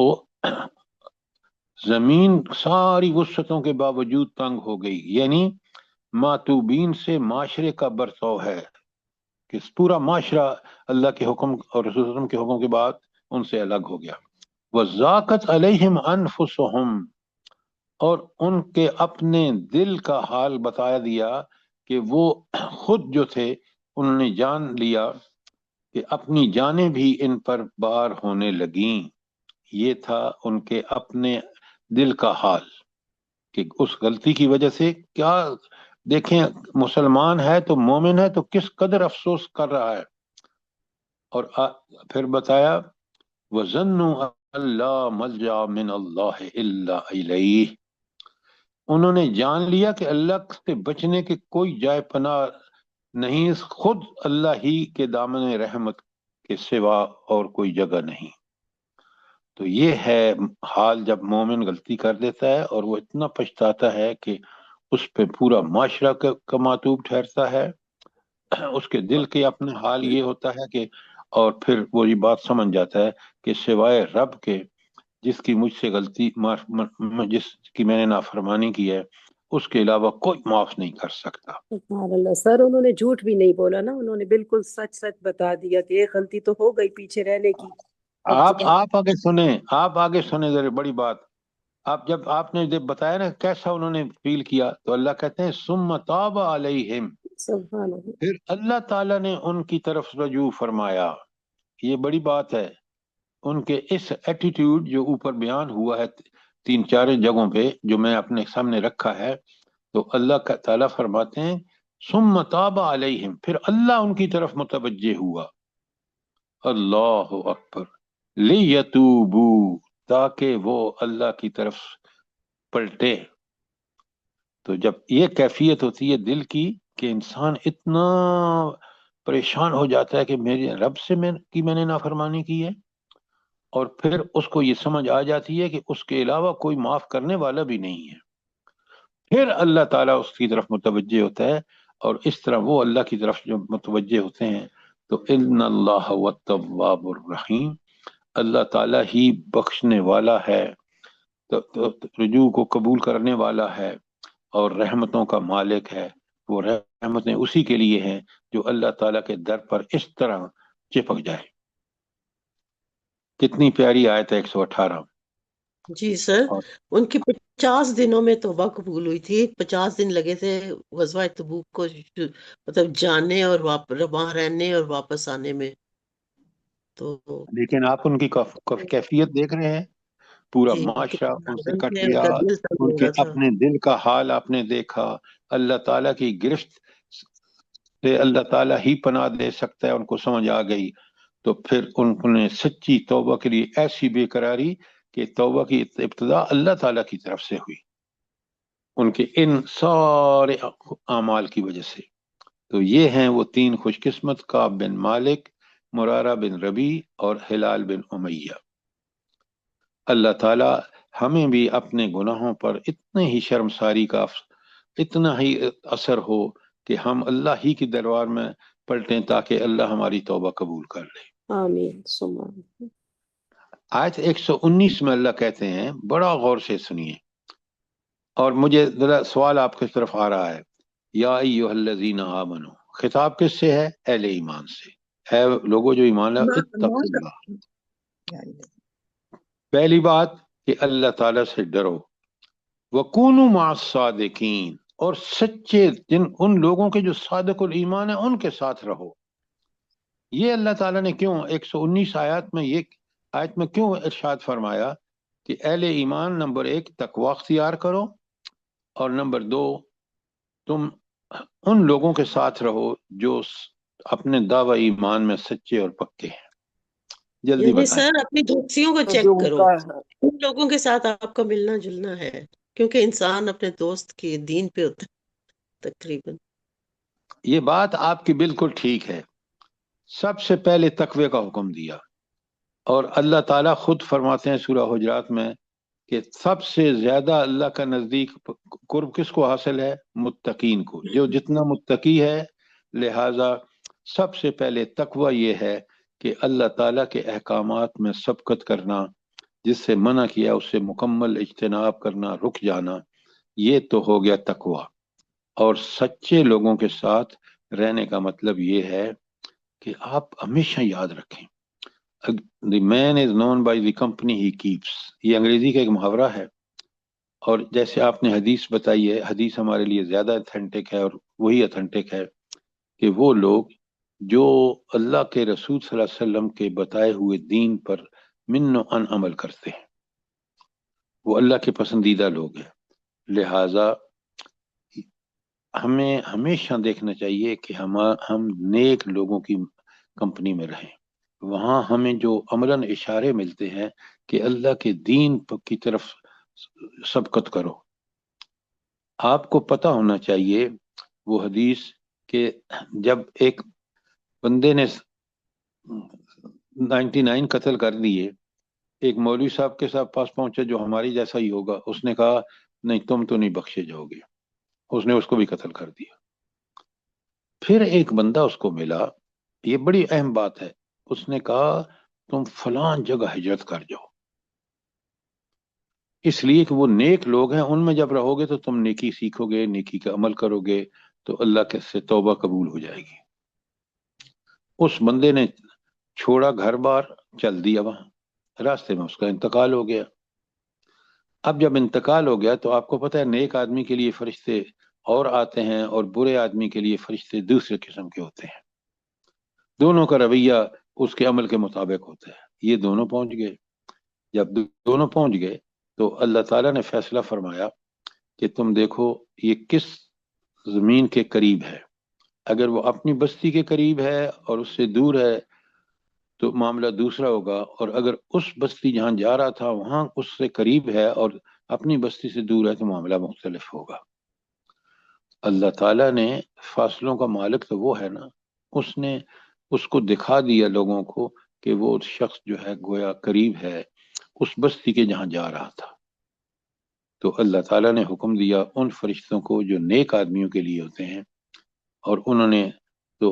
S1: زمین ساری وسعتوں کے باوجود تنگ ہو گئی، یعنی ماتوبین سے معاشرے کا برتاؤ ہے کہ پورا معاشرہ اللہ کے حکم اور رسول اللہ کے حکم کے بعد ان سے الگ ہو گیا۔ وَضَاقَتْ عَلَيْهِمْ أَنفُسُهُمْ، اور ان کے اپنے دل کا حال بتا دیا کہ وہ خود جو تھے انہوں نے جان لیا کہ اپنی جانیں بھی ان پر بار ہونے لگیں۔ یہ تھا ان کے اپنے دل کا حال کہ اس غلطی کی وجہ سے کیا، دیکھیں مسلمان ہے تو مومن ہے تو کس قدر افسوس کر رہا ہے۔ اور پھر بتایا وَظَنُّوا أَن لَّا مَلْجَأَ مِنَ اللَّهِ إِلَّا إِلَيْهِ، انہوں نے جان لیا کہ اللہ سے بچنے کے کوئی جائے پناہ نہیں، خود اللہ ہی کے دامن رحمت کے سوا اور کوئی جگہ نہیں۔ تو یہ ہے حال جب مومن غلطی کر دیتا ہے اور وہ اتنا پچھتاتا ہے کہ اس پہ پورا معاشرہ کا معتوب ٹھہرتا ہے، اس کے دل کے اپنا حال یہ ہوتا ہے کہ، اور پھر وہ یہ بات سمجھ جاتا ہے کہ سوائے رب کے جس کی مجھ سے غلطی، جس کی میں نے نافرمانی کی ہے، اس کے علاوہ کوئی معاف نہیں کر سکتا۔
S4: سبحان اللہ سر، انہوں نے جھوٹ بھی نہیں بولا نا، انہوں نے بالکل سچ سچ بتا دیا کہ ایک غلطی تو ہو گئی پیچھے رہنے کی۔ اب
S1: آپ آگے سنیں، آپ آگے سنیں ذرا بڑی بات۔ آپ جب آپ نے جب بتایا نا کیسا انہوں نے فیل کیا، تو اللہ کہتے ہیں ثم تاب علیہم،
S4: سبحان اللہ،
S1: پھر اللہ تعالیٰ نے ان کی طرف رجوع فرمایا۔ یہ بڑی بات ہے، ان کے اس ایٹیٹیوڈ جو اوپر بیان ہوا ہے 3-4 جگہوں پہ جو میں اپنے سامنے رکھا ہے، تو اللہ کا تعالیٰ فرماتے ہیں ثم تاب علیہم، پھر اللہ ان کی طرف متوجہ ہوا۔ اللہ اکبر، لیتوبوا، تاکہ وہ اللہ کی طرف پلٹے۔ تو جب یہ کیفیت ہوتی ہے دل کی کہ انسان اتنا پریشان ہو جاتا ہے کہ میرے رب سے میں نے نافرمانی کی ہے، اور پھر اس کو یہ سمجھ آ جاتی ہے کہ اس کے علاوہ کوئی معاف کرنے والا بھی نہیں ہے، پھر اللہ تعالیٰ اس کی طرف متوجہ ہوتا ہے اور اس طرح وہ اللہ کی طرف جو متوجہ ہوتے ہیں تو ان اللہ هو التواب الرحیم، اللہ تعالیٰ ہی بخشنے والا ہے، تو رجوع کو قبول کرنے والا ہے اور رحمتوں کا مالک ہے۔ وہ رحمتیں اسی کے لیے ہیں جو اللہ تعالیٰ کے در پر اس طرح چپک جائے۔ کتنی پیاری آیت ہے 118۔
S5: جی سر،
S1: اور
S5: ان کی 50 دنوں میں توبہ قبول ہوئی تھی، 50 دن لگے تھے غزوہ تبوک کو مطلب جانے اور وہاں رہنے اور واپس آنے میں۔ تو
S1: لیکن آپ ان کی کیفیت دیکھ رہے ہیں، پورا
S5: جی
S1: معاشرہ ان سے کٹ
S5: ان
S1: گیا،
S5: کا دل تنگ
S1: ان
S5: ہو
S1: کے
S5: رہا تھا۔
S1: اپنے دل کا حال آپ نے دیکھا۔ اللہ تعالیٰ کی گرفت سے اللہ تعالیٰ ہی پناہ دے سکتا ہے، ان کو سمجھ آ گئی۔ تو پھر ان نے سچی توبہ کے لیے ایسی بے قراری کہ توبہ کی ابتدا اللہ تعالیٰ کی طرف سے ہوئی ان کے ان سارے اعمال کی وجہ سے۔ تو یہ ہیں وہ تین خوش قسمت، کعب بن مالک، مرارہ بن ربی اور ہلال بن امیہ۔ اللہ تعالیٰ ہمیں بھی اپنے گناہوں پر اتنے ہی شرمساری کا اتنا ہی اثر ہو کہ ہم اللہ ہی کی دربار میں پلٹیں تاکہ اللہ ہماری توبہ قبول کر لے۔
S4: آمین ثم آمین۔
S1: آیت 119 میں اللہ کہتے ہیں، بڑا غور سے سنیے، اور مجھے ذرا سوال آپ کی طرف آ رہا ہے، یا ایھا الذین آمنوا، خطاب کس سے ہے؟ اہل ایمان سے، اے لوگوں جو ایمان لائے، اتقوا اللہ۔ پہلی بات کہ اللہ تعالیٰ سے ڈرو، وَكُونُوا مَعَ الصَّادِقِينَ، اور سچے ان لوگوں کے جو صادق الایمان ہیں ان کے ساتھ رہو۔ یہ اللہ تعالیٰ نے کیوں 119 آیت میں کیوں ارشاد فرمایا کہ اہل ایمان نمبر 1 تقوی اختیار کرو، اور نمبر 2 تم ان لوگوں کے ساتھ رہو جو اپنے دعوی ایمان میں سچے اور پکے ہیں۔ جلدی
S5: یعنی
S1: بتائیں۔
S5: سر اپنی دوستیوں کو
S3: تو
S5: چیک
S3: جو ان
S5: کرو،
S3: کا
S5: ان لوگوں کے ساتھ آپ کا ملنا جلنا ہے، کیونکہ انسان اپنے دوست کے دین پہ ہوتا ہے تقریباً۔
S1: یہ بات آپ کی بالکل ٹھیک ہے، سب سے پہلے تقوی کا حکم دیا، اور اللہ تعالیٰ خود فرماتے ہیں سورہ حجرات میں کہ سب سے زیادہ اللہ کا نزدیک قرب کس کو حاصل ہے؟ متقین کو۔ جو جتنا متقی ہے، لہذا سب سے پہلے تقوی یہ ہے کہ اللہ تعالیٰ کے احکامات میں سبقت کرنا، جس سے منع کیا اس سے مکمل اجتناب کرنا، رک جانا، یہ تو ہو گیا تقوی۔ اور سچے لوگوں کے ساتھ رہنے کا مطلب یہ ہے کہ آپ ہمیشہ یاد رکھیں، the man is known by the company he keeps، یہ انگریزی کا ایک محاورہ ہے، اور جیسے آپ نے حدیث بتائی ہے، حدیث ہمارے لیے زیادہ اتھینٹک ہے، اور وہی اتھینٹک ہے کہ وہ لوگ جو اللہ کے رسول صلی اللہ علیہ وسلم کے بتائے ہوئے دین پر من و ان عمل کرتے ہیں، وہ اللہ کے پسندیدہ لوگ ہیں۔ لہٰذا ہمیں ہمیشہ دیکھنا چاہیے کہ ہم نیک لوگوں کی کمپنی میں رہیں، وہاں ہمیں جو عملاً اشارے ملتے ہیں کہ اللہ کے دین کی طرف سبقت کرو۔ آپ کو پتہ ہونا چاہیے وہ حدیث کہ جب ایک بندے نے 99 قتل کر دیے، ایک مولوی صاحب کے ساتھ پاس پہنچا جو ہماری جیسا ہی ہوگا، اس نے کہا نہیں تم تو نہیں بخشے جاؤ گے، اس نے اس کو بھی قتل کر دیا۔ پھر ایک بندہ اس کو ملا، یہ بڑی اہم بات ہے، اس نے کہا تم فلاں جگہ ہجرت کر جاؤ، اس لیے کہ وہ نیک لوگ ہیں، ان میں جب رہو گے تو تم نیکی سیکھو گے، نیکی کا عمل کرو گے تو اللہ کے سے توبہ قبول ہو جائے گی۔ اس بندے نے چھوڑا گھر بار، چل دیا، وہاں راستے میں اس کا انتقال ہو گیا۔ اب جب انتقال ہو گیا تو آپ کو پتہ ہے نیک آدمی کے لیے فرشتے اور آتے ہیں اور برے آدمی کے لیے فرشتے دوسرے قسم کے ہوتے ہیں، دونوں کا رویہ اس کے عمل کے مطابق ہوتا ہے۔ یہ دونوں پہنچ گئے، جب دونوں پہنچ گئے تو اللہ تعالیٰ نے فیصلہ فرمایا کہ تم دیکھو یہ کس زمین کے قریب ہے، اگر وہ اپنی بستی کے قریب ہے اور اس سے دور ہے تو معاملہ دوسرا ہوگا، اور اگر اس بستی جہاں جا رہا تھا وہاں اس سے قریب ہے اور اپنی بستی سے دور ہے تو معاملہ مختلف ہوگا۔ اللہ تعالیٰ نے فاصلوں کا مالک تو وہ ہے نا، اس نے اس کو دکھا دیا لوگوں کو کہ وہ شخص جو ہے گویا قریب ہے اس بستی کے جہاں جا رہا تھا۔ تو اللہ تعالیٰ نے حکم دیا ان فرشتوں کو جو نیک آدمیوں کے لیے ہوتے ہیں اور انہوں نے تو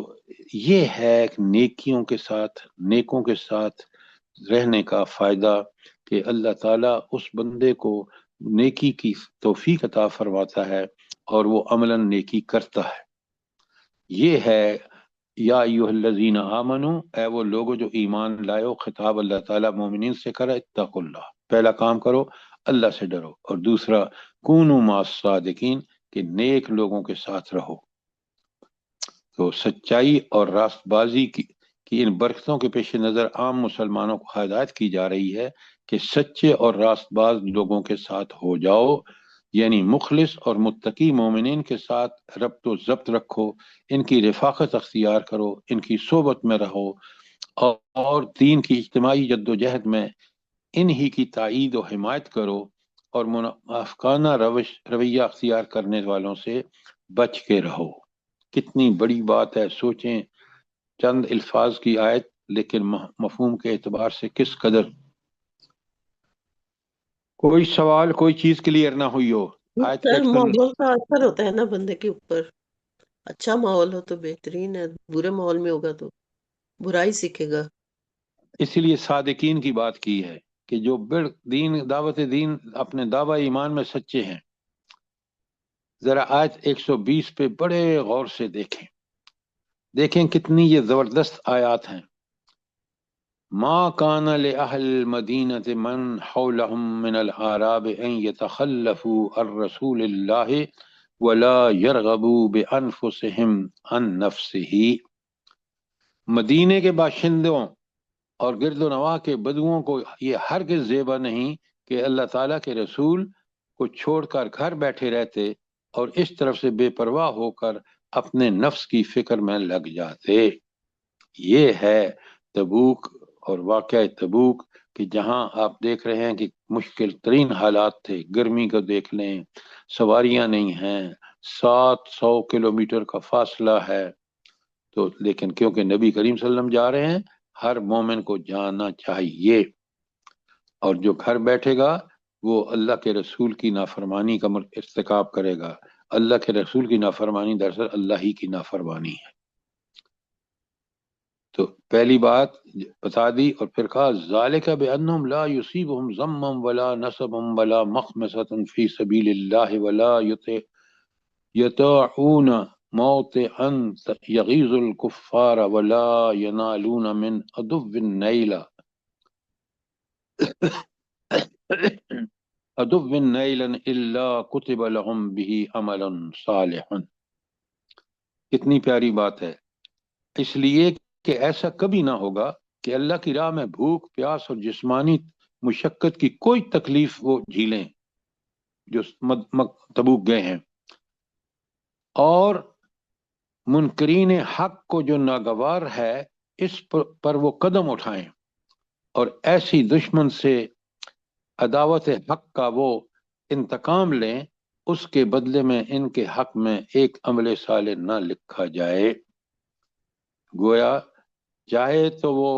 S1: یہ ہے کہ نیکیوں کے ساتھ نیکوں کے ساتھ رہنے کا فائدہ کہ اللہ تعالیٰ اس بندے کو نیکی کی توفیق عطا فرماتا ہے اور وہ عملاً نیکی کرتا ہے. یہ ہے یا ایھا الذین آمنو، اے وہ لوگو جو ایمان لائے. خطاب اللہ تعالیٰ مومنین سے کرا، اتقوا اللہ، پہلا کام کرو اللہ سے ڈرو، اور دوسرا کونوا مع الصادقین، کہ نیک لوگوں کے ساتھ رہو. تو سچائی اور راست بازی کی ان برکتوں کے پیش نظر عام مسلمانوں کو ہدایت کی جا رہی ہے کہ سچے اور راست باز لوگوں کے ساتھ ہو جاؤ، یعنی مخلص اور متقی مومنین کے ساتھ ربط و ضبط رکھو، ان کی رفاقت اختیار کرو، ان کی صحبت میں رہو، اور دین کی اجتماعی جد و جہد میں انہی کی تائید و حمایت کرو، اور منافقانہ رویہ اختیار کرنے والوں سے بچ کے رہو. کتنی بڑی بات ہے. سوچیں، چند الفاظ کی آیت لیکن مفہوم کے اعتبار سے کس قدر. کوئی سوال، کوئی چیز کلیئر نہ ہوئی ہو؟ آیت کا
S5: سر
S1: ایکسپلینیشن.
S5: ماحول کا اثر ہوتا ہے نا بندے کے اوپر. اچھا ماحول ہو تو بہترین ہے، برے ماحول میں ہوگا تو برائی سیکھے گا.
S1: اسی لیے صادقین کی بات کی ہے کہ جو دین دعوت دین اپنے دعوی ایمان میں سچے ہیں. ذرا آیت 120 پہ بڑے غور سے دیکھیں کتنی یہ زبردست آیات ہیں. ما كان لأهل المدينة من حولهم من الأعراب أن يتخلفوا عن رسول الله ولا يرغبوا بأنفسهم عن نفسه. مدینے کے باشندوں اور گرد و نواح کے بدوؤں کو یہ ہرگز زیبا نہیں کہ اللہ تعالیٰ کے رسول کو چھوڑ کر گھر بیٹھے رہتے اور اس طرف سے بے پرواہ ہو کر اپنے نفس کی فکر میں لگ جاتے. یہ ہے تبوک اور واقعہ تبوک کہ جہاں آپ دیکھ رہے ہیں کہ مشکل ترین حالات تھے. گرمی کو دیکھ لیں، سواریاں نہیں ہیں، 700 کلومیٹر کا فاصلہ ہے. تو لیکن کیونکہ نبی کریم صلی اللہ علیہ وسلم جا رہے ہیں، ہر مومن کو جانا چاہیے. اور جو گھر بیٹھے گا وہ اللہ کے رسول کی نافرمانی کا ارتکاب کرے گا. اللہ کے رسول کی نافرمانی دراصل اللہ ہی کی نافرمانی ہے. تو پہلی بات بتا دی اور پھر کہا ذالک بانہم لا یصیبہم ظم ولا نصب ولا مخمصۃ فی سبیل اللہ ولا یطاعون موطئا یغیظ الکفار ولا ینالون من عدو نیلا عدو نیلا الا کتب لهم به عمل صالح. کتنی پیاری بات ہے. اس لیے کہ ایسا کبھی نہ ہوگا کہ اللہ کی راہ میں بھوک، پیاس اور جسمانی مشقت کی کوئی تکلیف وہ جھیلیں جو تبوک گئے ہیں، اور منکرین حق کو جو ناگوار ہے اس پر وہ قدم اٹھائیں، اور ایسی دشمن سے عداوت حق کا وہ انتقام لیں، اس کے بدلے میں ان کے حق میں ایک عمل صالح نہ لکھا جائے. گویا چاہے تو وہ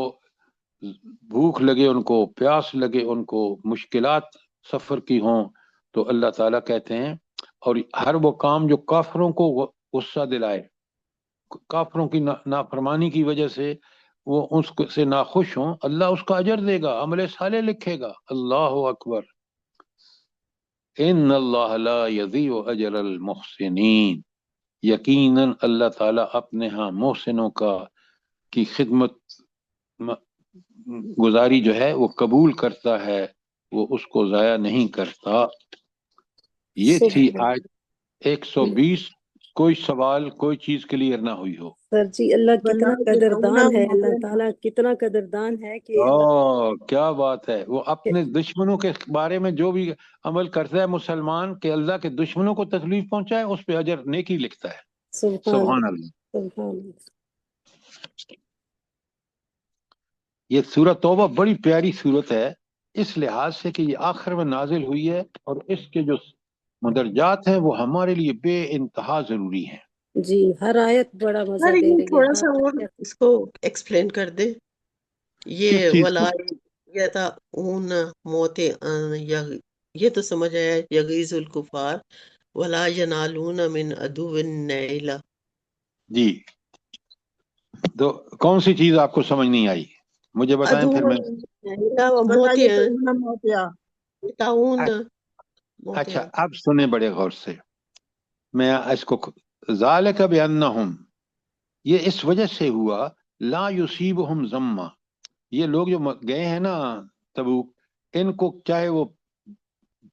S1: بھوک لگے ان کو، پیاس لگے ان کو، مشکلات سفر کی ہوں، تو اللہ تعالیٰ کہتے ہیں، اور ہر وہ کام جو کافروں کو غصہ دلائے، کافروں کی نافرمانی کی وجہ سے وہ اس سے ناخوش ہوں، اللہ اس کا اجر دے گا، عمل صالح لکھے گا. اللہ اکبر. ان اللہ لا یضیع اجر المحسنین. یقیناً اللہ تعالیٰ اپنے ہاں محسنوں کی خدمت گزاری جو ہے وہ قبول کرتا ہے، وہ اس کو ضائع نہیں کرتا. یہ تھی آیت 120. کوئی سوال، کوئی چیز کلیئر نہ ہوئی ہو؟
S4: سر جی اللہ کتنا
S2: ولا
S4: قدردان
S2: یرون
S4: ہے، اللہ
S2: موطئا
S4: تعالیٰ کتنا قدردان ہے کہ اللہ
S1: کیا بات ہے. وہ اپنے دشمنوں کے بارے میں جو بھی عمل کرتا ہے مسلمان کہ اللہ کے دشمنوں کو تکلیف پہنچائے، اس پہ اجر نیکی لکھتا ہے.
S4: سبحان
S1: سبحان اللہ.
S4: سبحان اللہ.
S1: یہ سورۃ توبہ بڑی پیاری سورت ہے اس لحاظ سے کہ یہ آخر میں نازل ہوئی ہے، اور اس کے جو مدرجات ہیں وہ ہمارے لیے بے انتہا ضروری ہیں.
S4: جی ہر آیت بڑا مزہ
S5: سر
S4: دے
S5: یہ
S4: رہی ہے.
S5: تھوڑا سا
S4: ہر
S5: اور
S4: آیت
S5: اس کو ایکسپلین کر دے. یہ
S1: کس چیز کو؟
S5: ولا یطاعون موطئا، یہ تو سمجھ آیا یغیظ الکفار، ولا ینالون من عدو نیلا.
S1: جی تو کون سی چیز آپ کو سمجھ نہیں آئی مجھے بتائیں پھر میں
S2: بتائیے تو اتنا موتیا
S5: تعاون
S1: اچھا اب سنیں بڑے غور سے میں اس کو ذالک بانہم یہ اس وجہ سے ہوا لا یصیبہم ظما یہ لوگ جو گئے ہیں نا تبوک ان کو چاہے وہ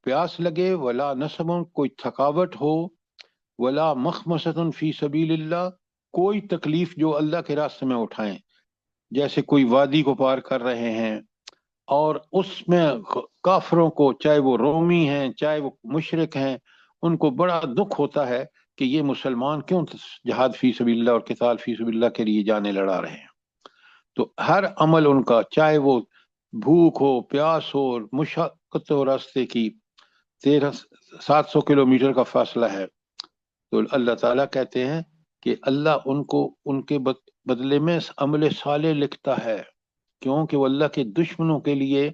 S1: پیاس لگے ولا نصب کوئی تھکاوٹ ہو ولا مخمصۃ فی سبیل اللہ کوئی تکلیف جو اللہ کے راستے میں اٹھائیں جیسے کوئی وادی کو پار کر رہے ہیں اور اس میں کافروں کو چاہے وہ رومی ہیں چاہے وہ مشرک ہیں ان کو بڑا دکھ ہوتا ہے کہ یہ مسلمان کیوں جہاد فی سبیل اللہ اور قتال فی سبیل اللہ کے لیے جانے لڑا رہے ہیں تو ہر عمل ان کا چاہے وہ بھوک ہو پیاس ہو مشقت ہو راستے کی 700 کلومیٹر کا فاصلہ ہے تو اللہ تعالیٰ کہتے ہیں کہ اللہ ان کو ان کے بدلے میں عمل صالح لکھتا ہے کیونکہ وہ اللہ کے دشمنوں کے لیے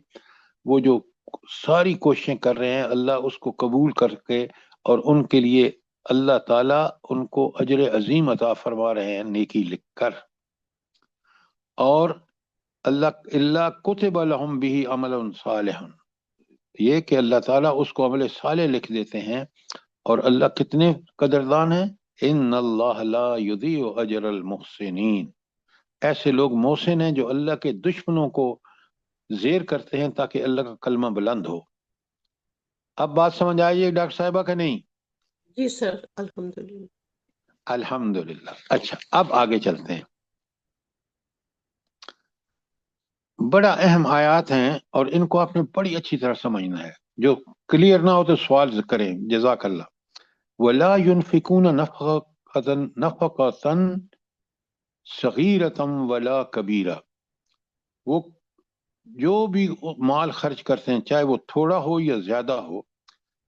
S1: وہ جو ساری کوششیں کر رہے ہیں اللہ اس کو قبول کر کے اور ان کے لیے اللہ تعالیٰ ان کو اجر عظیم عطا فرما رہے ہیں نیکی لکھ کر اور اللہ کتب لہم بہ عمل صالح یہ کہ اللہ تعالیٰ اس کو عمل صالح لکھ دیتے ہیں اور اللہ کتنے قدردان ہیں ان اللہ لا یضیع اجر المحسنین ایسے لوگ محسن ہیں جو اللہ کے دشمنوں کو زیر کرتے ہیں تاکہ اللہ کا کلمہ بلند ہو اب بات سمجھ آئیے ڈاکٹر صاحبہ کہ نہیں
S5: جی سر الحمدللہ
S1: الحمدللہ اچھا اب آگے چلتے ہیں بڑا اہم آیات ہیں اور ان کو آپ نے بڑی اچھی طرح سمجھنا ہے جو کلیئر نہ ہو تو سوال کریں جزاک اللہ وَلَا يُنْفِقُونَ نَفَقَةً صَغِيرَةً وَلَا كَبِيرَةً وہ جو بھی مال خرچ کرتے ہیں چاہے وہ تھوڑا ہو یا زیادہ ہو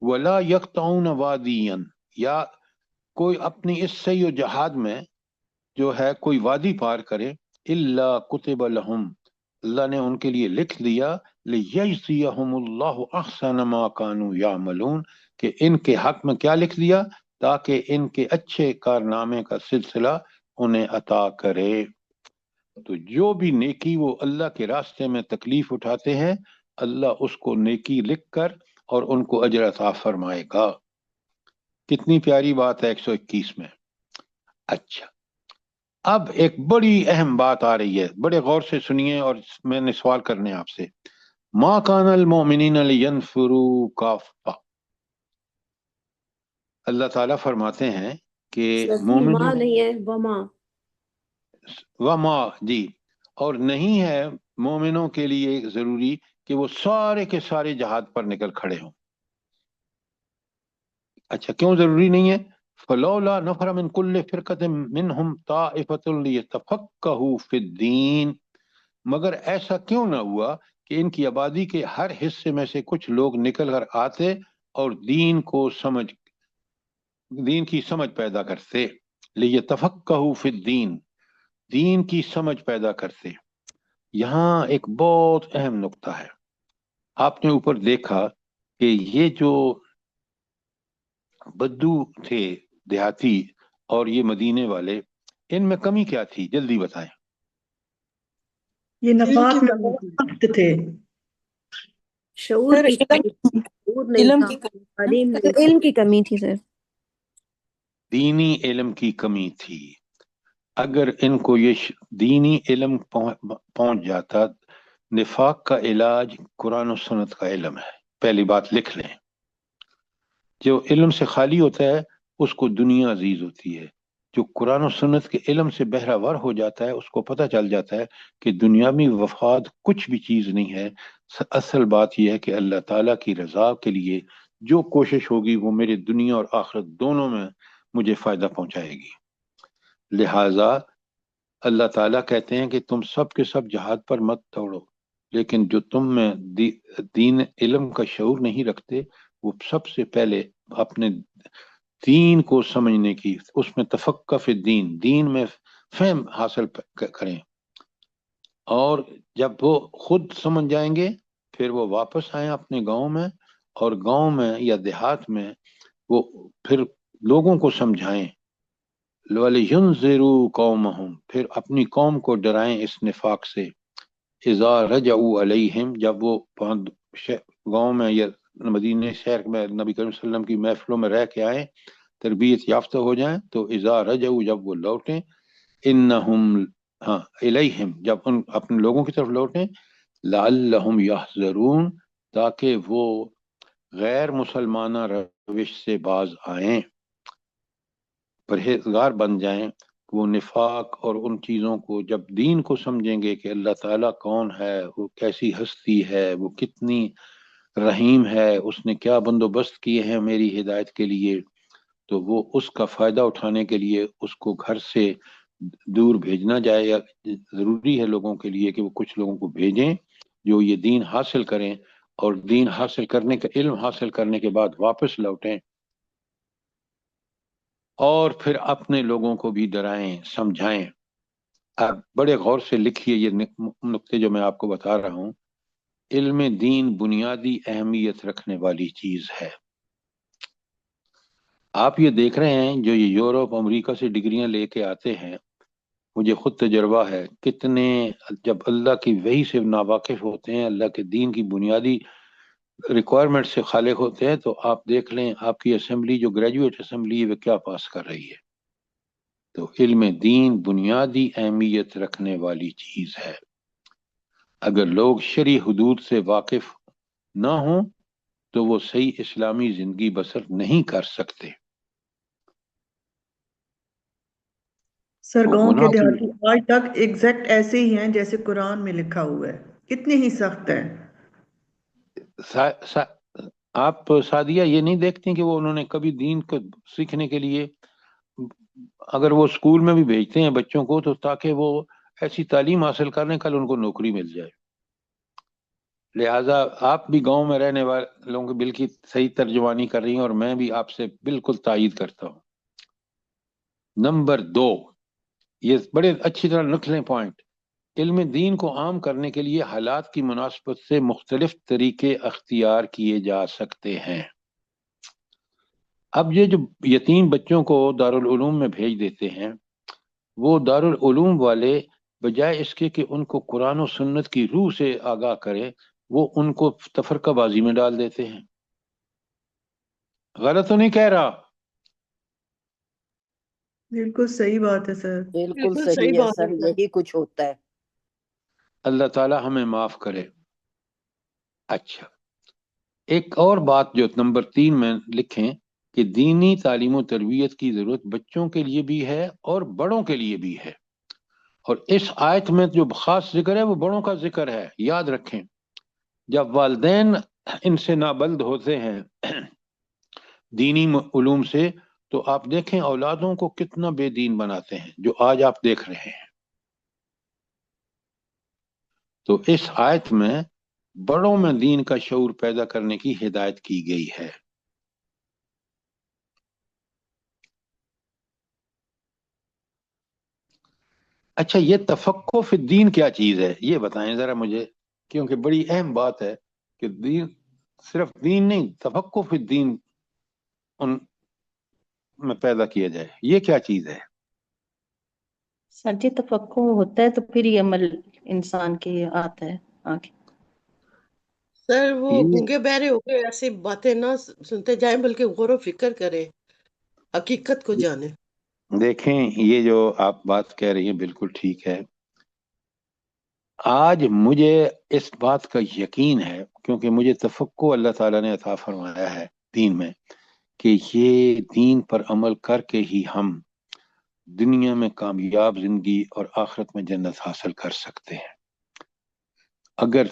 S1: وَلَا يَقْطَعُونَ وَادِيًا یا کوئی اپنی اس سعی و جہاد میں جو ہے کوئی وادی پار کرے إِلَّا كُتِبَ لَهُمْ اللہ نے ان کے لیے لکھ دیا لِيَجْزِيَهُمُ اللَّهُ أَحْسَنَ مَا كَانُوا يَعْمَلُونَ کہ ان کے حق میں کیا لکھ دیا تاکہ ان کے اچھے کارنامے کا سلسلہ انہیں عطا کرے تو جو بھی نیکی وہ اللہ کے راستے میں تکلیف اٹھاتے ہیں اللہ اس کو نیکی لکھ کر اور ان کو اجر عطا فرمائے گا کتنی پیاری بات ہے 121 میں اچھا اب ایک بڑی اہم بات آ رہی ہے بڑے غور سے سنیے اور میں نے سوال کرنے آپ سے ما کان المؤمنین لینفروا کافہ اللہ تعالیٰ فرماتے ہیں کہ
S4: ماں نہیں ہے وما
S1: وما جی اور نہیں ہے مومنوں کے لیے ضروری کہ وہ سارے کے سارے جہاد پر نکل کھڑے ہوں اچھا کیوں ضروری نہیں ہے فلولا نفر من کل فرقۃ منہم طائفۃ لیتفقہوا فی الدین مگر ایسا کیوں نہ ہوا کہ ان کی آبادی کے ہر حصے میں سے کچھ لوگ نکل کر آتے اور دین کی سمجھ پیدا کرتے لیتفقہوا فی الدین دین کی سمجھ پیدا کرتے یہاں ایک بہت اہم نقطہ ہے آپ نے اوپر دیکھا کہ یہ جو بدو تھے دیہاتی اور یہ مدینے والے ان میں کمی کیا تھی جلدی بتائیں
S8: یہ نفاق میں وقت تھے
S4: شعور کی کمی شعور نہیں
S6: علم
S4: تھا
S6: کی
S4: تعلیم نہیں تھی
S6: علم کی کمی تھی سر
S1: دینی علم کی کمی تھی اگر ان کو یہ دینی علم پہنچ جاتا نفاق کا علاج قرآن و سنت کا علم ہے پہلی بات لکھ لیں جو علم سے خالی ہوتا ہے اس کو دنیا عزیز ہوتی ہے جو قرآن و سنت کے علم سے بہراور ہو جاتا ہے اس کو پتہ چل جاتا ہے کہ دنیاوی مفاد کچھ بھی چیز نہیں ہے اصل بات یہ ہے کہ اللہ تعالیٰ کی رضا کے لیے جو کوشش ہوگی وہ میرے دنیا اور آخرت دونوں میں مجھے فائدہ پہنچائے گی لہٰذا اللہ تعالیٰ کہتے ہیں کہ تم سب کے سب جہاد پر مت دوڑو لیکن جو تم میں دین علم کا شعور نہیں رکھتے وہ سب سے پہلے اپنے دین کو سمجھنے کی اس میں تفقہ فی الدین دین میں فہم حاصل کریں اور جب وہ خود سمجھ جائیں گے پھر وہ واپس آئیں اپنے گاؤں میں اور گاؤں میں یا دیہات میں وہ پھر لوگوں کو سمجھائیں وَلِيُنذِرُوا قَوْمَهُمْ، پھر اپنی قوم کو ڈرائیں اس نفاق سے، اذا رجعوا علیہم، جب وہ گاؤں میں یا مدینہ شہر میں نبی کریم صلی اللہ علیہ وسلم کی محفلوں میں رہ کے آئیں، تربیت یافتہ ہو جائیں، تو اذا رجعوا، جب وہ لوٹیں، انہم، ہاں، الیہم، جب ان اپنے لوگوں کی طرف لوٹیں، لعلہم یحذرون، تاکہ وہ غیر مسلمانہ روش سے باز آئیں، پرہیزگار بن جائیں، وہ نفاق اور ان چیزوں کو، جب دین کو سمجھیں گے کہ اللہ تعالیٰ کون ہے، وہ کیسی ہستی ہے، وہ کتنی رحیم ہے، اس نے کیا بندوبست کیے ہیں میری ہدایت کے لیے، تو وہ اس کا فائدہ اٹھانے کے لیے اس کو گھر سے دور بھیجنا جائے، یا ضروری ہے لوگوں کے لیے کہ وہ کچھ لوگوں کو بھیجیں جو یہ دین حاصل کریں، اور دین حاصل کرنے کا علم حاصل کرنے کے بعد واپس لوٹیں، اور پھر اپنے لوگوں کو بھی ڈرائیں، سمجھائیں۔ اب بڑے غور سے لکھیے یہ نقطے جو میں آپ کو بتا رہا ہوں۔ علم دین بنیادی اہمیت رکھنے والی چیز ہے۔ آپ یہ دیکھ رہے ہیں جو یہ یورپ امریکہ سے ڈگریاں لے کے آتے ہیں، مجھے خود تجربہ ہے، کتنے جب اللہ کی وحی سے ناواقف ہوتے ہیں، اللہ کے دین کی بنیادی ریکوائرمنٹ سے خالق ہوتے ہیں، تو آپ دیکھ لیں آپ کی اسمبلی جو گریجویٹ اسمبلی ہے وہ کیا پاس کر رہی ہے۔ تو علم دین بنیادی اہمیت رکھنے والی چیز ہے۔ اگر لوگ شرعی حدود سے واقف نہ ہوں تو وہ صحیح اسلامی زندگی بسر نہیں کر سکتے۔
S8: سر
S1: وہ
S8: گاؤں کے
S1: گناہ
S8: دیہاتی آج تک ایگزیکٹ ایسے ہی ہیں جیسے قرآن میں لکھا ہوا ہے، کتنے ہی سخت ہے۔
S1: آپ سعدیہ یہ نہیں دیکھتی کہ وہ انہوں نے کبھی دین کو سیکھنے کے لیے، اگر وہ اسکول میں بھی بھیجتے ہیں بچوں کو تو تاکہ وہ ایسی تعلیم حاصل کرنے، کل ان کو نوکری مل جائے۔ لہٰذا آپ بھی گاؤں میں رہنے والوں کے بل کی صحیح ترجمانی کر رہی ہیں، اور میں بھی آپ سے بالکل تائید کرتا ہوں۔ نمبر 2، یہ بڑے اچھی طرح لکھ لیں پوائنٹ، علم دین کو عام کرنے کے لیے حالات کی مناسبت سے مختلف طریقے اختیار کیے جا سکتے ہیں۔ اب یہ جو یتیم بچوں کو دارالعلوم میں بھیج دیتے ہیں، وہ دارالعلوم والے بجائے اس کے کہ ان کو قرآن و سنت کی روح سے آگاہ کرے، وہ ان کو تفرقہ بازی میں ڈال دیتے ہیں۔ غلط تو نہیں کہہ رہا؟
S8: بالکل صحیح بات ہے سر۔
S3: بالکل
S5: بالکل صحیح
S3: صحیح ہے
S5: بات ہے
S3: سر،
S5: سر۔
S3: یہی کچھ ہوتا ہے۔
S1: اللہ تعالی ہمیں معاف کرے۔ اچھا، ایک اور بات جو نمبر 3 میں لکھیں کہ دینی تعلیم و تربیت کی ضرورت بچوں کے لیے بھی ہے اور بڑوں کے لیے بھی ہے، اور اس آیت میں جو خاص ذکر ہے وہ بڑوں کا ذکر ہے۔ یاد رکھیں، جب والدین ان سے نابلد ہوتے ہیں دینی علوم سے، تو آپ دیکھیں اولادوں کو کتنا بے دین بناتے ہیں، جو آج آپ دیکھ رہے ہیں۔ تو اس آیت میں بڑوں میں دین کا شعور پیدا کرنے کی ہدایت کی گئی ہے۔ اچھا، یہ تفقہ فی الدین کیا چیز ہے یہ بتائیں ذرا مجھے، کیونکہ بڑی اہم بات ہے کہ دین صرف دین نہیں، تفقہ فی الدین ان میں پیدا کیا جائے، یہ کیا چیز ہے؟
S9: سر جی تفقع ہوتا ہے تو پھر یہ عمل انسان کے آتا ہے آگے۔
S5: سر وہ
S1: یہ
S5: گونگے بہرے ہو کے ایسی باتیں نہ سنتے جائیں بلکہ غور و فکر کریں، حقیقت کو جانیں۔
S1: دیکھیں، یہ جو آپ بات کہہ رہی ہیں بالکل ٹھیک ہے۔ آج مجھے اس بات کا یقین ہے، کیونکہ مجھے تفقع اللہ تعالیٰ نے عطا فرمایا ہے دین میں، کہ یہ دین پر عمل کر کے ہی ہم دنیا میں کامیاب زندگی اور آخرت میں جنت حاصل کر سکتے ہیں۔ اگر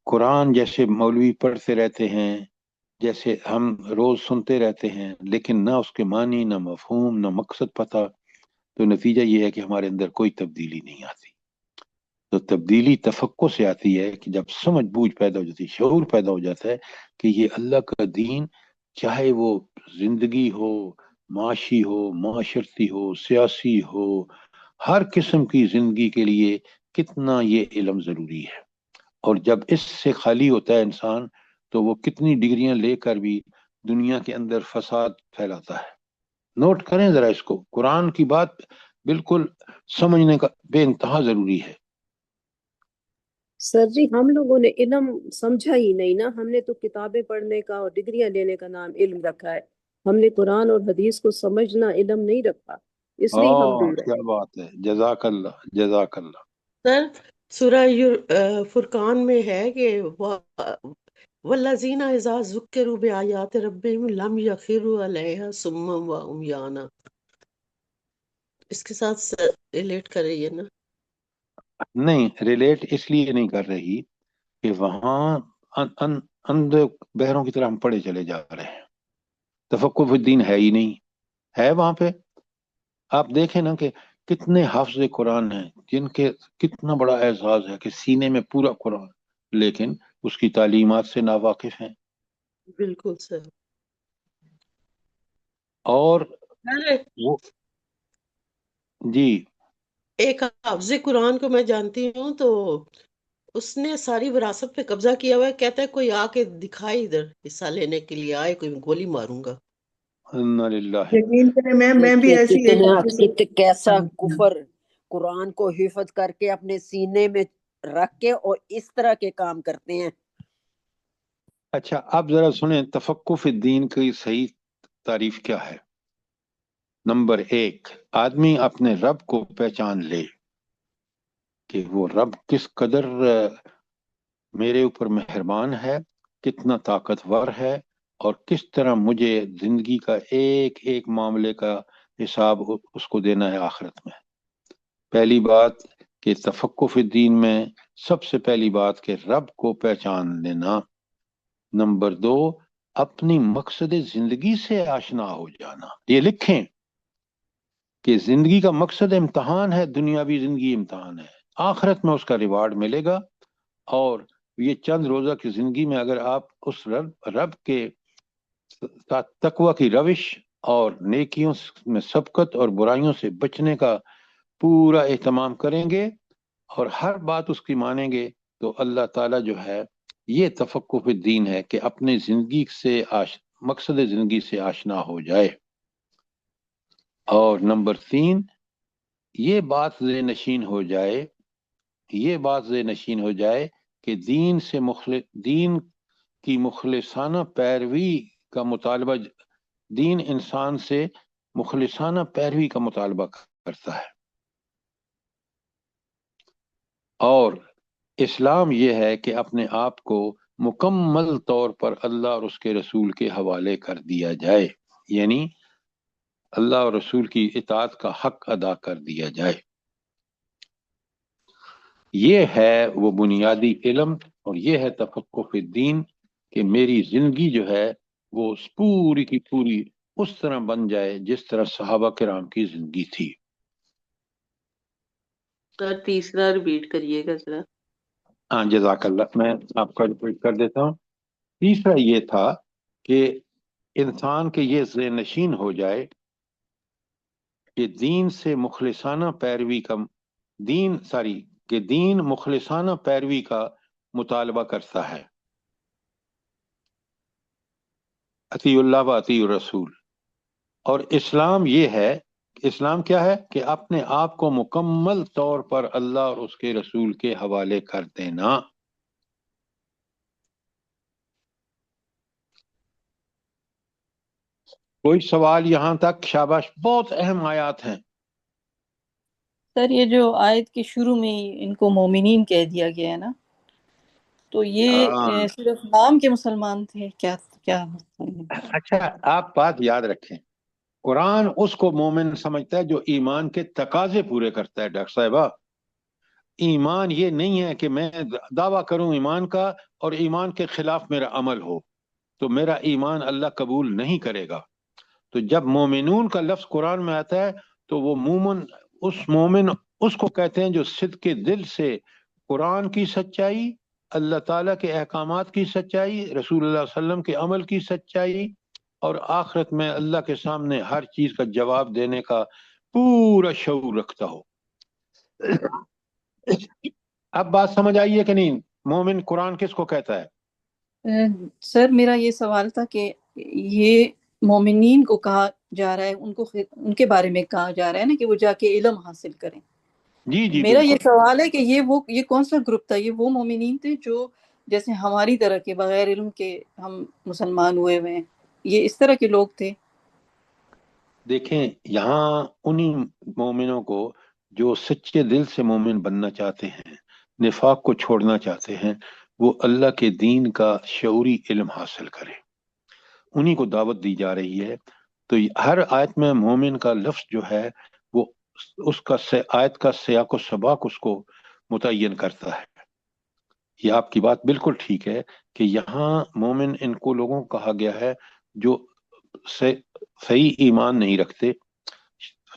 S1: قرآن جیسے مولوی پڑھتے رہتے ہیں، جیسے ہم روز سنتے رہتے ہیں، لیکن نہ اس کے معنی، نہ مفہوم، نہ مقصد پتہ، تو نتیجہ یہ ہے کہ ہمارے اندر کوئی تبدیلی نہیں آتی۔ تو تبدیلی تفقع سے آتی ہے کہ جب سمجھ بوجھ پیدا ہو جاتی ہے، شعور پیدا ہو جاتا ہے کہ یہ اللہ کا دین، چاہے وہ زندگی ہو، معاشی ہو، معاشرتی ہو، سیاسی ہو، ہر قسم کی زندگی کے لیے کتنا یہ علم ضروری ہے۔ اور جب اس سے خالی ہوتا ہے انسان تو وہ کتنی ڈگریاں لے کر بھی دنیا کے اندر فساد پھیلاتا ہے۔ نوٹ کریں ذرا اس کو، قرآن کی بات بالکل سمجھنے کا بے انتہا ضروری ہے۔
S4: سر جی ہم لوگوں نے علم سمجھا ہی نہیں نا، ہم نے تو کتابیں پڑھنے کا اور ڈگریاں لینے کا نام علم رکھا ہے، ہم نے قرآن اور حدیث کو سمجھنا علم نہیں رکھا، اس لیے ہم دور ہیں۔
S1: کیا بات ہے، جزاک اللہ جزاک اللہ۔
S5: سر سورہ فرقان میں ہے کہ والذین اذا ذکروا بآیات ربہم لم یخروا علیہا صما وعمیانا، اس کے ساتھ ریلیٹ کر رہی ہے نا؟
S1: نہیں، ریلیٹ اس لیے نہیں کر رہی کہ وہاں اندھے بہروں کی طرح ہم پڑھے چلے جا رہے ہیں، تفقہ فی الدین ہے ہی نہیں، ہے وہاں پہ آپ دیکھیں نا کہ کتنے حافظ قرآن ہیں جن کے کتنا بڑا اعزاز ہے کہ سینے میں پورا قرآن، لیکن اس کی تعلیمات سے ناواقف ہیں۔
S5: بالکل سر۔
S1: اور
S5: ارے
S1: وہ جی
S5: ایک حافظ قرآن کو میں جانتی ہوں، تو اس نے ساری وراثت پہ قبضہ کیا ہوا ہے، کہتا ہے کوئی آ کے دکھائے ادھر حصہ لینے کے لیے آئے، کوئی گولی ماروں گا۔
S1: انا للہ۔
S8: یقین کریں میں بھی
S3: دیکھیے
S8: ایسی ایک
S3: کیسا کفر، قرآن کو حفظ کر کے اپنے سینے میں رکھ کے اور اس طرح کے کام کرتے ہیں۔
S1: اچھا آپ ذرا سنیں تفقہ فی الدین کی صحیح تعریف کیا ہے۔ نمبر 1، آدمی اپنے رب کو پہچان لے کہ وہ رب کس قدر میرے اوپر مہربان ہے، کتنا طاقتور ہے، اور کس طرح مجھے زندگی کا ایک ایک معاملے کا حساب اس کو دینا ہے آخرت میں۔ پہلی بات کہ تفقہ فی الدین میں سب سے پہلی بات کہ رب کو پہچان لینا۔ نمبر 2، اپنی مقصد زندگی سے آشنا ہو جانا۔ یہ لکھیں کہ زندگی کا مقصد امتحان ہے، دنیاوی زندگی امتحان ہے، آخرت میں اس کا ریوارڈ ملے گا۔ اور یہ چند روزہ کی زندگی میں اگر آپ اس رب کے ساتھ تقوی کی روش اور نیکیوں میں سبقت اور برائیوں سے بچنے کا پورا اہتمام کریں گے اور ہر بات اس کی مانیں گے، تو اللہ تعالیٰ جو ہے، یہ تفقہ فی الدین ہے کہ اپنے زندگی سے مقصد زندگی سے آشنا ہو جائے۔ اور نمبر 3، یہ بات ذہن نشین ہو جائے، یہ بات ذہن نشین ہو جائے کہ دین کی مخلصانہ پیروی کا مطالبہ، دین انسان سے مخلصانہ پیروی کا مطالبہ کرتا ہے، اور اسلام یہ ہے کہ اپنے آپ کو مکمل طور پر اللہ اور اس کے رسول کے حوالے کر دیا جائے، یعنی اللہ اور رسول کی اطاعت کا حق ادا کر دیا جائے۔ یہ ہے وہ بنیادی علم، اور یہ ہے تفقہ فی الدین کہ میری زندگی جو ہے وہ پوری کی پوری اس طرح بن جائے جس طرح صحابہ کرام کی زندگی تھی۔
S5: سر تیسرا ریپیٹ کریے گا ذرا۔
S1: ہاں جزاک اللہ، میں آپ کا ریپیٹ کر دیتا ہوں۔ تیسرا یہ تھا کہ انسان کے یہ ذہن نشین ہو جائے کہ دین سے مخلصانہ پیروی کا دین مخلصانہ پیروی کا مطالبہ کرتا ہے، اطیع اللہ و اطیع الرسول۔ اور اسلام یہ ہے، اسلام کیا ہے کہ اپنے آپ کو مکمل طور پر اللہ اور اس کے رسول کے حوالے کر دینا۔ کوئی سوال یہاں تک؟ شاباش، بہت اہم آیات ہیں۔
S9: سر یہ جو آیت کے شروع میں ہی ان کو مومنین کہہ دیا گیا ہے نا، تو یہ صرف نام کے مسلمان تھے کیا؟
S1: اچھا آپ بات یاد رکھیں، قرآن اس کو مومن سمجھتا ہے جو ایمان کے تقاضے پورے کرتا ہے۔ ڈاکٹر صاحبہ، ایمان یہ نہیں ہے کہ میں دعویٰ کروں ایمان کا اور ایمان کے خلاف میرا عمل ہو، تو میرا ایمان اللہ قبول نہیں کرے گا۔ تو جب مومنون کا لفظ قرآن میں آتا ہے تو وہ مومن اس کو کہتے ہیں جو صدق دل سے قرآن کی سچائی، اللہ تعالیٰ کے احکامات کی سچائی، رسول اللہ صلی اللہ علیہ وسلم کے عمل کی سچائی، اور آخرت میں اللہ کے سامنے ہر چیز کا جواب دینے کا پورا شعور رکھتا ہو۔ اب بات سمجھ آئی ہے کہ نہیں؟ مومن قرآن کس کو کہتا ہے؟
S9: سر میرا یہ سوال تھا کہ یہ مومنین کو کہا جا رہا ہے، ان کے بارے میں کہا جا رہا ہے نا کہ وہ جا کے علم حاصل کریں۔
S1: جی
S9: میرا یہ
S1: بالکل۔
S9: سوال ہے کہ یہ کون سا گروپ تھا؟ یہ وہ مومنین تھے جو جیسے ہماری طرح کے بغیر علم کے ہم مسلمان ہوئے ہوئے ہیں، یہ اس طرح کے لوگ تھے؟
S1: دیکھیں یہاں انہی مومنوں کو جو سچے دل سے مومن بننا چاہتے ہیں، نفاق کو چھوڑنا چاہتے ہیں، وہ اللہ کے دین کا شعوری علم حاصل کریں، انہی کو دعوت دی جا رہی ہے۔ تو ہر آیت میں مومن کا لفظ جو ہے وہ اس کا آیت کا سیاق و سباق اس کو متعین کرتا ہے۔ یہ آپ کی بات بالکل ٹھیک ہے کہ یہاں مومن ان کو لوگوں کو کہا گیا ہے جو صحیح ایمان نہیں رکھتے،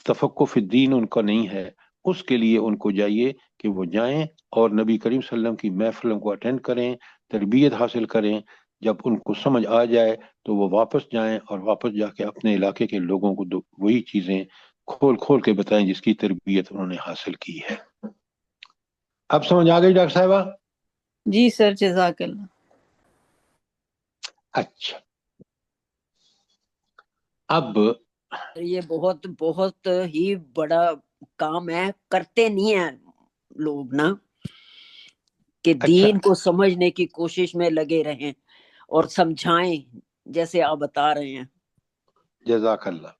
S1: تفقہ فی الدین ان کا نہیں ہے، اس کے لیے ان کو چاہیے کہ وہ جائیں اور نبی کریم صلی اللہ علیہ وسلم کی محفلوں کو اٹینڈ کریں، تربیت حاصل کریں، جب ان کو سمجھ آ جائے تو وہ واپس جائیں اور واپس جا کے اپنے علاقے کے لوگوں کو وہی چیزیں کھول کھول کے بتائیں جس کی تربیت انہوں نے حاصل کی ہے۔ اب سمجھ آ گئی ڈاکٹر صاحبہ؟
S9: جی سر، جزاک اللہ۔
S1: اچھا، اب
S3: یہ بہت بہت ہی بڑا کام ہے، کرتے نہیں ہیں لوگ نا، کہ دین کو سمجھنے کی کوشش میں لگے رہیں اور سمجھائیں جیسے آپ بتا رہے ہیں۔
S1: جزاک اللہ۔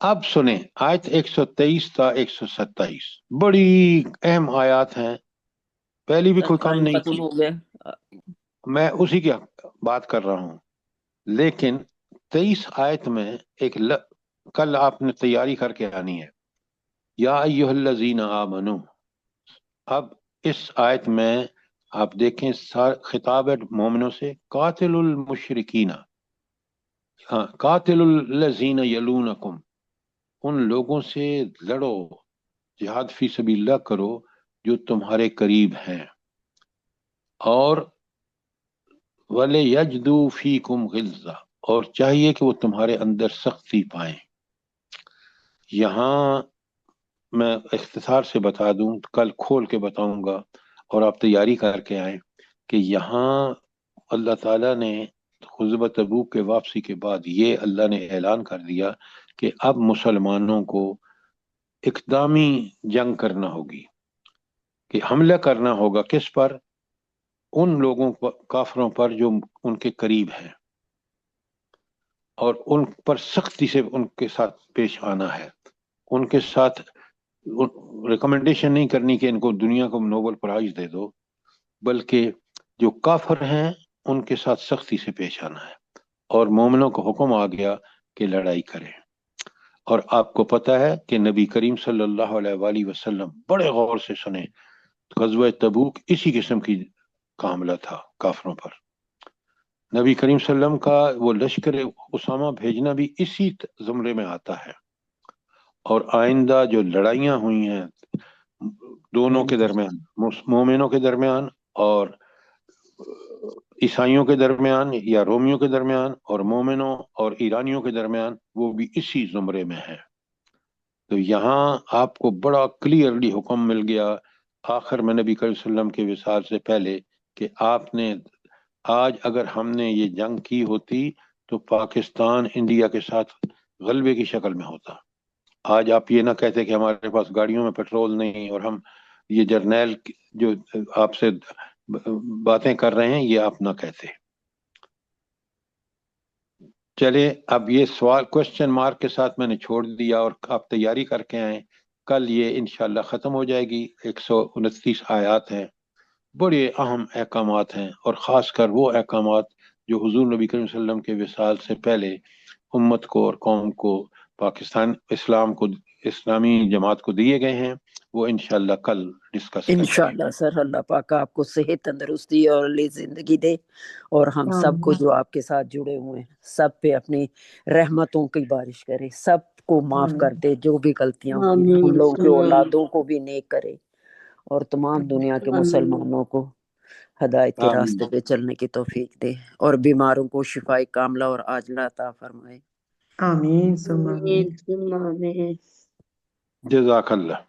S1: اب سنیں آیت 123 تا 127، بڑی اہم آیات ہیں، پہلی بھی کوئی کم
S3: ٹائم
S1: نہیں
S3: ختم
S1: تھی،
S3: ہو گیا۔
S1: میں اسی کی بات کر رہا ہوں، لیکن 23 آیت میں کل آپ نے تیاری کر کے آنی ہے، یا ایھا الذین آمنو۔ اب اس آیت میں آپ دیکھیں خطاب ہے مومنوں سے، قاتل المشرکین، قاتل الذین یلونکم، ان لوگوں سے لڑو، جہاد فی سبیل اللہ کرو جو تمہارے قریب ہیں، اور وَلِيَجِدُوا فِيكُمْ غِلظَةً، اور چاہیے کہ وہ تمہارے اندر سختی پائیں۔ یہاں میں اختصار سے بتا دوں، کل کھول کے بتاؤں گا اور آپ تیاری کر کے آئیں کہ یہاں اللہ تعالیٰ نے غزوہ تبوک کے واپسی کے بعد یہ اللہ نے اعلان کر دیا کہ اب مسلمانوں کو اقدامی جنگ کرنا ہوگی، کہ حملہ کرنا ہوگا کس پر؟ ان لوگوں پر، کافروں پر جو ان کے قریب ہیں، اور ان پر سختی سے ان کے ساتھ پیش آنا ہے، ان کے ساتھ ریکمنڈیشن نہیں کرنی کہ ان کو دنیا کو نوبل پرائز دے دو، بلکہ جو کافر ہیں ان کے ساتھ سختی سے پیش آنا ہے، اور مومنوں کو حکم آ گیا کہ لڑائی کریں۔ اور آپ کو پتہ ہے کہ نبی کریم صلی اللہ علیہ وآلہ وسلم، بڑے غور سے سنیں، غزوہ تبوک اسی قسم کی حملہ تھا کافروں پر، نبی کریم صلی اللہ علیہ وسلم کا وہ لشکر اسامہ بھیجنا بھی اسی زمرے میں آتا ہے، اور آئندہ جو لڑائیاں ہوئی ہیں دونوں کے درمیان، مومنوں کے درمیان اور عیسائیوں کے درمیان یا رومیوں کے درمیان، اور مومنوں اور ایرانیوں کے درمیان، وہ بھی اسی زمرے میں ہے۔ تو یہاں آپ کو بڑا کلیئرلی حکم مل گیا آخر میں نبی کریم صلی اللہ علیہ وسلم کے وصال سے پہلے کہ آپ نے آج اگر ہم نے یہ جنگ کی ہوتی تو پاکستان انڈیا کے ساتھ غلبے کی شکل میں ہوتا۔ آج آپ یہ نہ کہتے کہ ہمارے پاس گاڑیوں میں پیٹرول نہیں، اور ہم یہ جرنیل جو آپ سے باتیں کر رہے ہیں یہ آپ نہ کہتے۔ چلے اب یہ سوال کوشچن مارک کے ساتھ میں نے چھوڑ دیا، اور آپ تیاری کر کے آئیں، کل یہ انشاءاللہ ختم ہو جائے گی۔ 129 آیات ہیں، بڑے اہم احکامات ہیں، اور خاص کر وہ احکامات جو حضور نبی کریم صلی اللہ علیہ وسلم کے وصال سے پہلے امت کو اور قوم کو، پاکستان اسلام کو، اسلامی جماعت کو دیے گئے ہیں، وہ انشاءاللہ کل ڈسکس کریں گے۔
S3: انشاءاللہ سر، اللہ پاک آپ کو صحت تندرستی اور لے زندگی دے، اور ہم سب کو جو آپ کے ساتھ جڑے ہوئے ہیں سب پہ اپنی رحمتوں کی بارش کرے، سب کو معاف کر دے، جو بھی غلطیاں ہوئی ہیں ہم لوگوں کی اولادوں کو بھی نیک کرے، اور تمام دنیا کے مسلمانوں کو ہدایت کے راستے پہ چلنے کی توفیق دے، اور بیماروں کو شفاء کاملہ اور عاجلہ عطا فرمائے۔
S8: آمین ثم آمین۔
S7: آمین ثم آمین۔
S1: جزاک اللہ۔